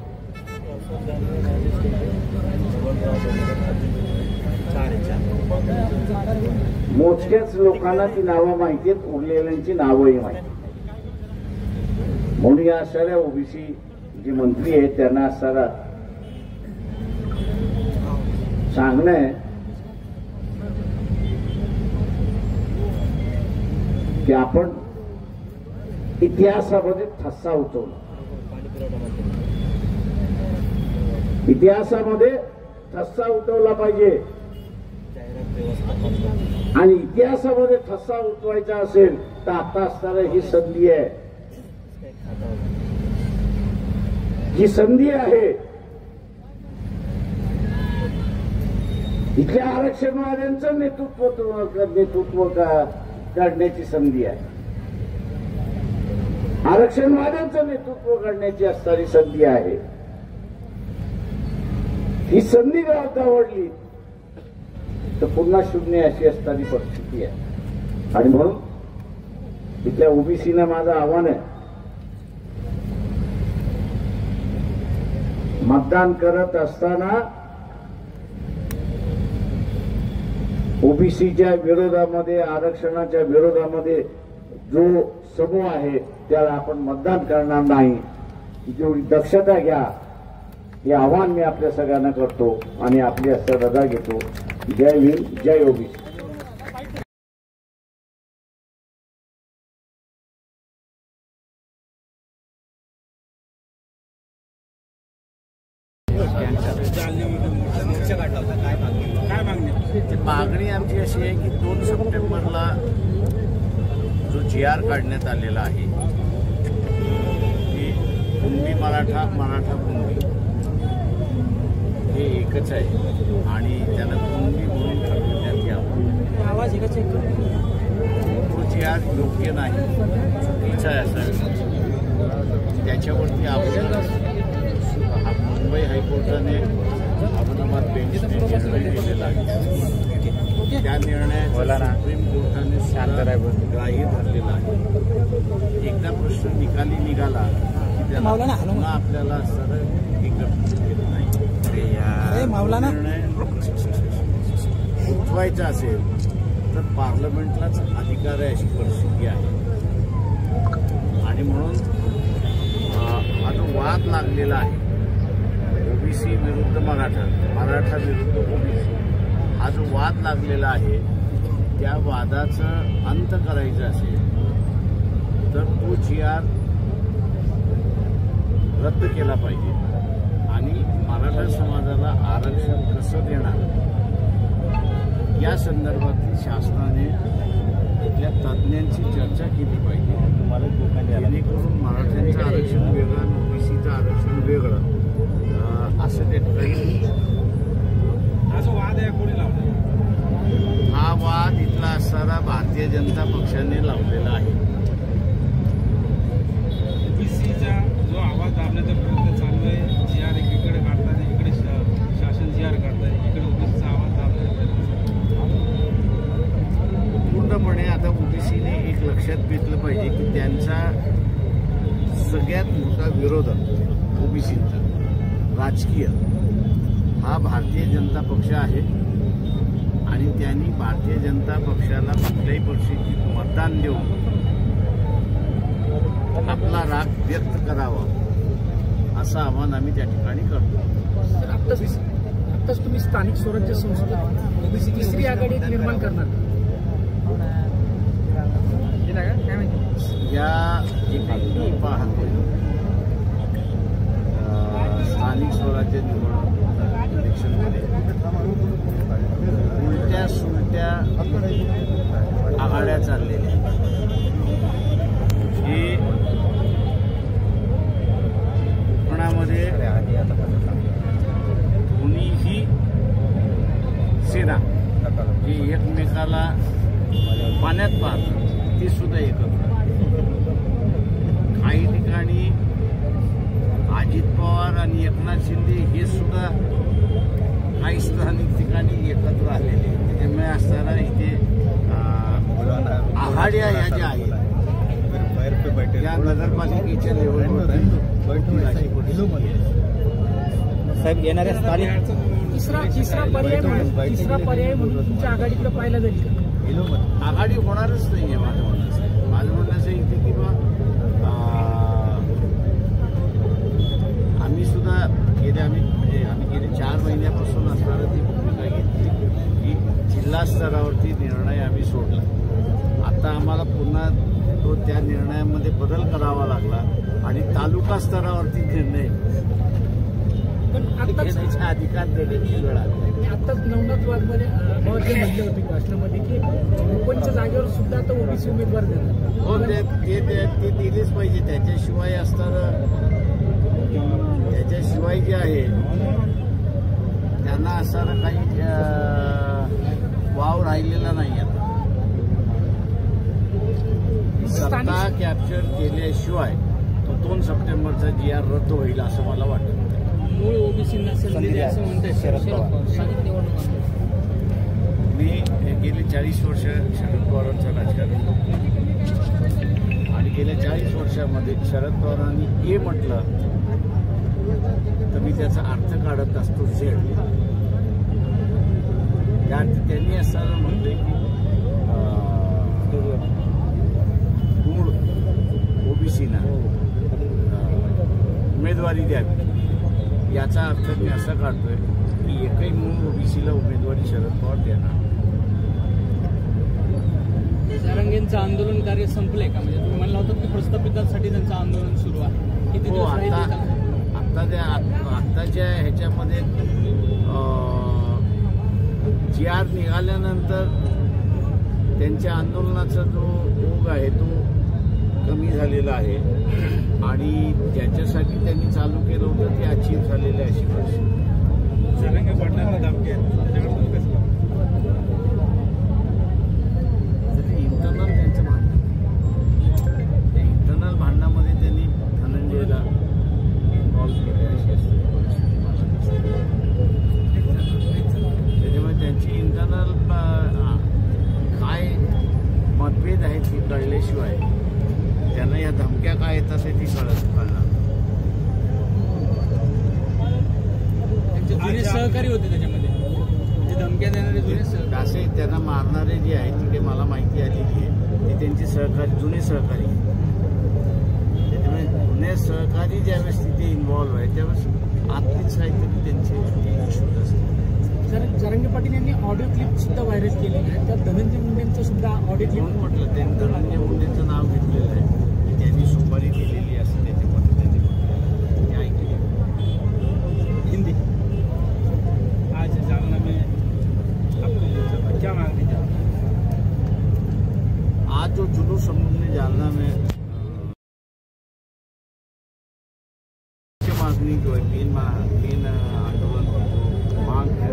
मोजक्याच लोकांना ती नावं माहिती आहेत, उरलेल्यांची नावंही माहिती. म्हणून या असणाऱ्या ओबीसी जे मंत्री आहेत त्यांना असणारा सांगणं आहे की आपण इतिहासामध्ये ठसा उठवला. इतिहासामध्ये ठसा उठवला पाहिजे आणि इतिहासामध्ये ठसा उठवायचा असेल तर आता असताना ही संधी आहे. ही संधी आहे. इथल्या आरक्षणवाद्यांचं नेतृत्व काढण्याची संधी आहे. आरक्षणवाद्यांचं नेतृत्व करण्याची असणारी संधी आहे. ही संधी गावडली तर पुन्हा शून्य अशी असणारी परिस्थिती आहे. आणि म्हणून इथल्या ओबीसीना माझं आव्हान आहे, मतदान करत असताना ओबीसीच्या विरोधामध्ये, आरक्षणाच्या विरोधामध्ये जो समूह आहे त्याला आपण मतदान करणार नाही, जेवढी दक्षता घ्या हे आव्हान मी आपल्या सगळ्यांना करतो आणि आपली असं रजा घेतो. जय भीम, जय ओबीसी. मागणी आमची अशी आहे की 2 सप्टेंबरला जो GR काढण्यात आलेला आहे की कुणबी मराठा, मराठा कुणबी हे एकच आहे आणि त्याला कुणबी म्हणून ठरवण्यात यावं. तो GR योग्य नाही, चुकीचा आहे असा. त्याच्यावरती आपल्याला मुंबई हायकोर्टाने औरंगाबाद बेंचने निर्णय दिलेला आहे. त्या निर्णयाला सुप्रीम कोर्टाने ग्राह्य धरलेला आहे. एकदा प्रश्न निकाली निघाला की त्याला पुन्हा आपल्याला सरळ घेत नाही. निर्णय उठवायचा असेल तर पार्लमेंटलाच अधिकार आहे अशी परिस्थिती आहे. आणि म्हणून हा जो वाद लागलेला आहे ओबीसी विरुद्ध मराठा, मराठा विरुद्ध ओबीसी, हा जो वाद लागलेला आहे त्या वादाचं अंत करायचं असेल तर तो GR रद्द केला पाहिजे आणि मराठा समाजाला आरक्षण कसं देणार या संदर्भातील शासनाने इथल्या तज्ज्ञांची चर्चा केली पाहिजे. जेणेकरून मराठ्यांचं आरक्षण वेगळं आणि ओबीसीचं आरक्षण वेगळं असं ते ठरेल. हा वाद इथला असणारा भारतीय जनता पक्षाने लावलेला आहे. ओबीसीचा जो आवाज दाबण्याचा प्रयत्न चालू आहे, GR एकीकडे काढतात, इकडे शासन GR काढतात, इकडे ओबीसीचा आवाज दाबण्याचा प्रयत्न पूर्णपणे आता ओबीसीने एक लक्षात घेतलं पाहिजे की त्यांचा सगळ्यात मोठा विरोधक ओबीसीचा राजकीय हा भारतीय जनता पक्ष आहे आणि त्यांनी भारतीय जनता पक्षाला कुठल्याही परिस्थितीत मतदान देऊन आपला राग व्यक्त करावा असं आवाहन आम्ही त्या ठिकाणी करतो. आत्ताच तुम्ही स्थानिक स्वराज्य संस्था ओबीसी तिसरी आघाडी निर्माण करणार या मी पाहतोय स्थानिक स्वराज्य निवडणूक इलेक्शनमध्ये उलट्या सुलट्या आघाड्या चाललेल्या हे कोकणामध्ये कुणीही सेना जी एकमेकाला पाण्यात पाहतात ती सुद्धा एकत्र. काही ठिकाणी अजित पवार आणि एकनाथ शिंदे हे सुद्धा काही स्थानिक ठिकाणी एकत्र आलेले. त्यामुळे असताना इथे आघाड्या या ज्या आहेत या नगरपालिकेच्या लेवलवर साहेब येणाऱ्या स्थानिक तिसरा पर्याय म्हणून तुमच्या आघाडीकडे पाहिला जाईल. आघाडी होणारच नाहीये माझं म्हणणं असं इथे की बा आम्ही सुद्धा आम्ही गेले 4 महिन्यापासून असणारी ती भूमिका घेतली की जिल्हा स्तरावरती निर्णय आम्ही सोडला. आता आम्हाला पुन्हा तो त्या निर्णयामध्ये बदल करावा लागला आणि तालुका स्तरावरती निर्णय पण आताच घेण्याचा अधिकार देण्याची वेळ आली. आताच नवनाथ वाघमारे जे म्हटले होते भाषणामध्ये की ओपनच्या जागेवर सुद्धा आता ओबीसी उमेदवार देणार. हो, ते दिलीच पाहिजे. त्याच्याशिवाय त्याच्याशिवाय जे आहे त्यांना असणारा काही वाव राहिलेला नाही. आता सत्ता कॅप्चर केल्याशिवाय तो 2 सप्टेंबरचा GR रद्द होईल असं मला वाटतं. मूळ ओबीसींना संधी द्या असं म्हणताय शरद पवार. स्थानिक निवडणुका मी गेली 40 वर्ष शरद पवारांचं राजकारण आणि गेल्या 40 वर्षामध्ये शरद पवारांनी म्हटलं तर मी त्याचा अर्थ काढत असतो झेड. त्यात त्यांनी असं म्हटलंय की मूळ ओबीसीना उमेदवारी द्यावी. याचा अर्थ मी असा काढतोय की एकही मूळ ओबीसीला उमेदवारी शरद पवार देणार. जरांगेंचं आंदोलन कार्य संपलंय का? म्हणजे तुम्ही म्हणला होता की प्रस्थापितांसाठी त्यांचं आंदोलन सुरू आहे. किती दिवस राहील? आत्ताच्या ह्याच्यामध्ये GR निघाल्यानंतर त्यांच्या आंदोलनाचा जो ओघ आहे तो कमी झालेला आहे आणि ज्याच्यासाठी त्यांनी चालू केलं होतं ते अचीव झालेलं आहे. अशी परिस्थिती. जरांगे पाटलांना धमकी आहे, त्याच्याकडे तुम्ही कसं इंटरनल त्यांचं भांडण, त्या इंटरनल भांडणामध्ये त्यांनी धनंजयला इन्व्हॉल्व केले अशी त्याच्यामुळे त्यांची इंटरनल काय मतभेद आहेत हे कळल्याशिवाय त्यांना या धमक्या काय येतात ते कळणार. त्यांचे जुने सहकारी होते त्याच्यामध्ये, ते धमक्या देणारे जुने सहकारी. असे त्यांना मारणारे जे आहेत तिथे मला माहिती आलेली आहे ते त्यांचे सहकारी, जुने सहकारी. त्याच्यामुळे जुने सहकारी ज्यावेळेस तिथे इन्व्हॉल्व्ह आहे त्यावेळेस आत्मीच काहीतरी त्यांचे इश्यूज असतात. जरांगे पाटील यांनी ऑडिओ क्लिप सुद्धा व्हायरल केली आहे. त्यात धनंजय मुंडेंचं सुद्धा ऑडिओ क्लिप म्हटलं. त्यांनी धनंजय मुंडेंचं नाव घेतलेलं आहे की त्यांनी सुपारी दिलेली असं त्याच्यामध्ये त्यांनी ऐकली. हिंदी आज जालना में आपको क्या मांगनी चाहिए? आज जो जुलूस हम लोग ने जालना में मांगनी जो है तीन आंदोलन की जो मांग है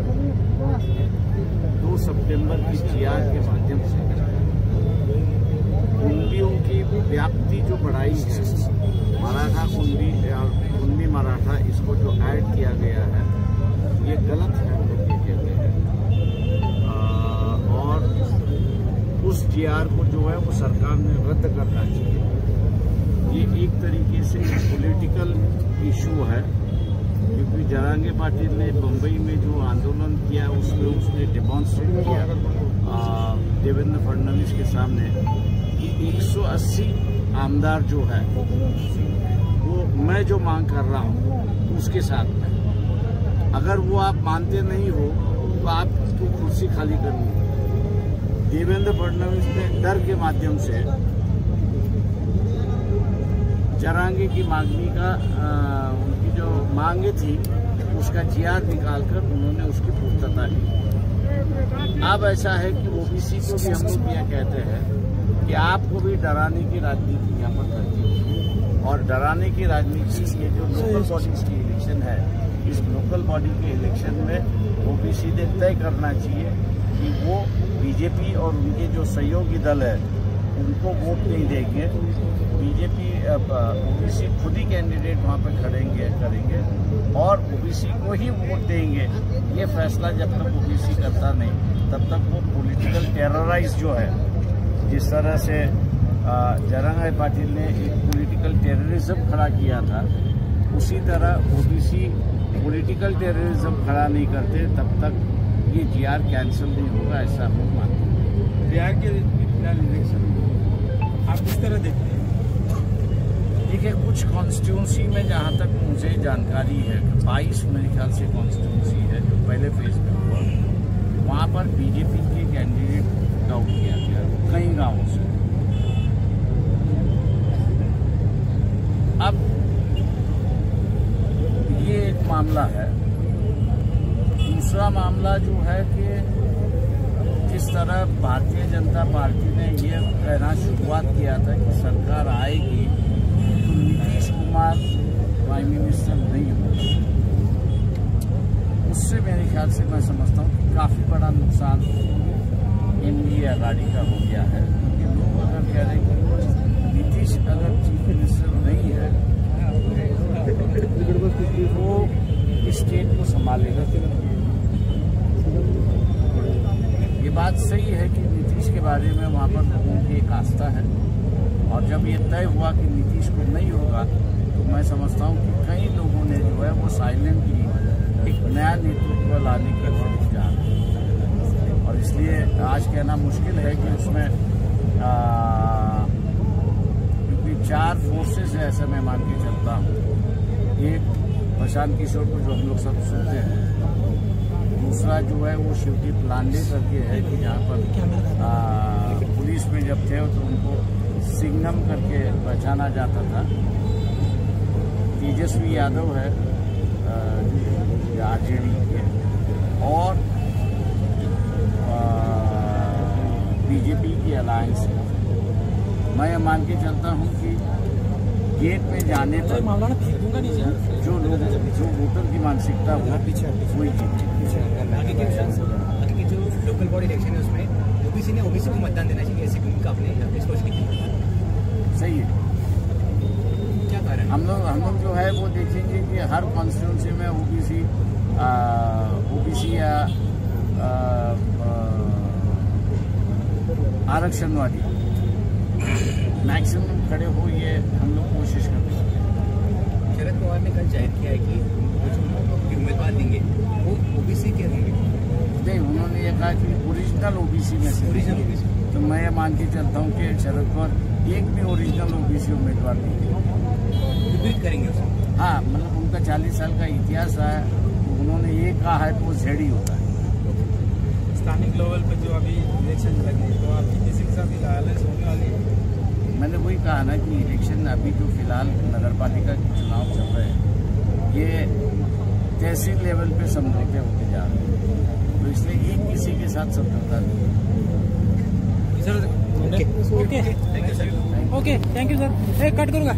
2 सितंबर की GR के माध्यम से कुंडियों की व्याप्ति जो बढ़ाई है, मराठा कुंडी मराठा इसको जो ऐड किया गया है ये गलत है हम लोग ये कहते हैं और उस GR को जो है वो सरकार ने रद्द करना चाहिए. ये एक तरीके से पॉलिटिकल इशू है क्योंकि जरांगे पाटिल ने बम्बई में जो आंदोलन किया उसमें उसने डेमोन्स्ट्रेट किया देवेंद्र फडणवीस के सामने कि 180 आमदार जो है वो मैं जो मांग कर रहा हूँ उसके साथ में, अगर वो आप मानते नहीं हो तो आपको कुर्सी खाली करनी है. देवेंद्र फडणवीस ने डर के माध्यम से जरांगे की मांगनी का उनकी जो मांगे थी उसका GR निकालकर उन्होंने उसकी पूर्तता की. अब ऐसा है कि ओबीसी को भी हम लोग यह कहते हैं कि आपको भी डराने की राजनीति यहाँ पर करती है और डराने की राजनीति ये जो लोकल बॉडीज की इलेक्शन है, इस लोकल बॉडी के इलेक्शन में ओबीसी ने तय करना चाहिए कि वो बीजेपी और उनके जो सहयोगी दल है उनको वोट नहीं देंगे. बीजेपी ओबीसी खुद ही कैंडिडेट वहाँ पर करेंगे और ओबीसी को ही वोट देंगे. ये फैसला जब तक ओबीसी करता नहीं तब तक वो पॉलिटिकल टेरराइज जो है, जिस तरह से जरांगे पाटिल ने एक पॉलिटिकल टेररिज्म खड़ा किया था, उसी तरह ओबीसी पॉलिटिकल टेररिज्म खड़ा नहीं करते तब तक ये GR कैंसिल नहीं होगा, ऐसा हम लोग मानते हैं. बिहार के इलेक्शन आप किस तरह देखते हैं? देखिए, कुछ कॉन्स्टिट्यूंसी में जहाँ तक मुझे जानकारी है 22 मेरे ख्याल से कॉन्स्टिट्यूंसी है जो पहले फेज में हुआ, वहाँ पर बीजेपी के कैंडिडेट डाउट किया गया कई गांवों से. अब ये एक मामला है दूसरा मामला जो है कि जिस तरह भारतीय जनता पार्टी ने ये कहना शुरुआत किया था कि सरकार आएगी तो नीतीश कुमार प्राइम मिनिस्टर नहीं होगा, उससे मेरे ख्याल से मैं समझता हूँ कि काफ़ी बड़ा नुकसान एनडीए अघाड़ी का हो गया है। क्योंकि लोग अगर कह रहे हैं कि नीतीश अगर चीफ मिनिस्टर नहीं है वो स्टेट को संभालेगा। ये बात सही है कि नीतीश के बारे में वहाँ पर लोगों की एक आस्था है, और जब ये तय हुआ कि नीतीश को नहीं होगा तो मैं समझता हूँ कि कई लोगों ने जो है वो साइलेंटली एक नया नेतृत्व लाने की कोशिश जा रहे हैं। और इसलिए आज कहना मुश्किल है कि उसमें क्योंकि 4 फोर्सेस है ऐसा मैं मान के चलता हूँ। एक प्रशांत किशोर को जो हम लोग सब सुनते हैं, दूसरा जो है वो शिवदीप लांडे करके है कि जहाँ पर पुलिस में जब थे तो उनको सिंघम करके पहचाना जाता था। तेजस्वी यादव है आरजेडी के, और बीजेपी की अलायंस है। मैं ये मान के चलता हूँ कि गेट में जाने पर जो लोग जो वोटर की मानसिकता वो वही आगे जो लोकल बॉडी इलेक्शन है उसमें ओबीसी ने ओबीसी को मतदान देना चाहिए, ऐसी भूमिका आपने स्पष्ट की थी। सही है। क्या कारण? हम लोग जो है वो देखेंगे कि हर कॉन्स्टिट्यूंसी में ओबीसी या आरक्षणवादी मैक्सिमम खड़े हो, ये हम लोग कोशिश करते हैं। शरद पवार ने कल जाहिर किया है कि जो उम्मीदवार देंगे वो ओबीसी के होंगे। नहीं, उन्होंने ये कहा कि ओरिजिनल ओबीसी में से। ओरिजिनल ओबीसी तो मैं ये मान के चलता हूँ कि शरद पवार एक भी ओरिजिनल ओबीसी उम्मीदवार देंगे, विपरीत करेंगे उसको। हाँ, मतलब उनका 40 साल का इतिहास रहा है, तो उन्होंने ये कहा है तो वो झेड़ी होता है। स्थानिक लेवल पर जो अभी इलेक्शन लगे तो आपकी किसी के साथ एलायंस होने वाली है? मैंने वही कहा ना कि इलेक्शन अभी जो फिलहाल नगरपालिका के चुनाव चल रहे हैं ये तहसील लेवल पे समझौते होते जा रहे हैं, तो इसलिए एक किसी के साथ समझौता नहीं है। Okay thank you sir. Okay thank you sir. एक कट करूँगा।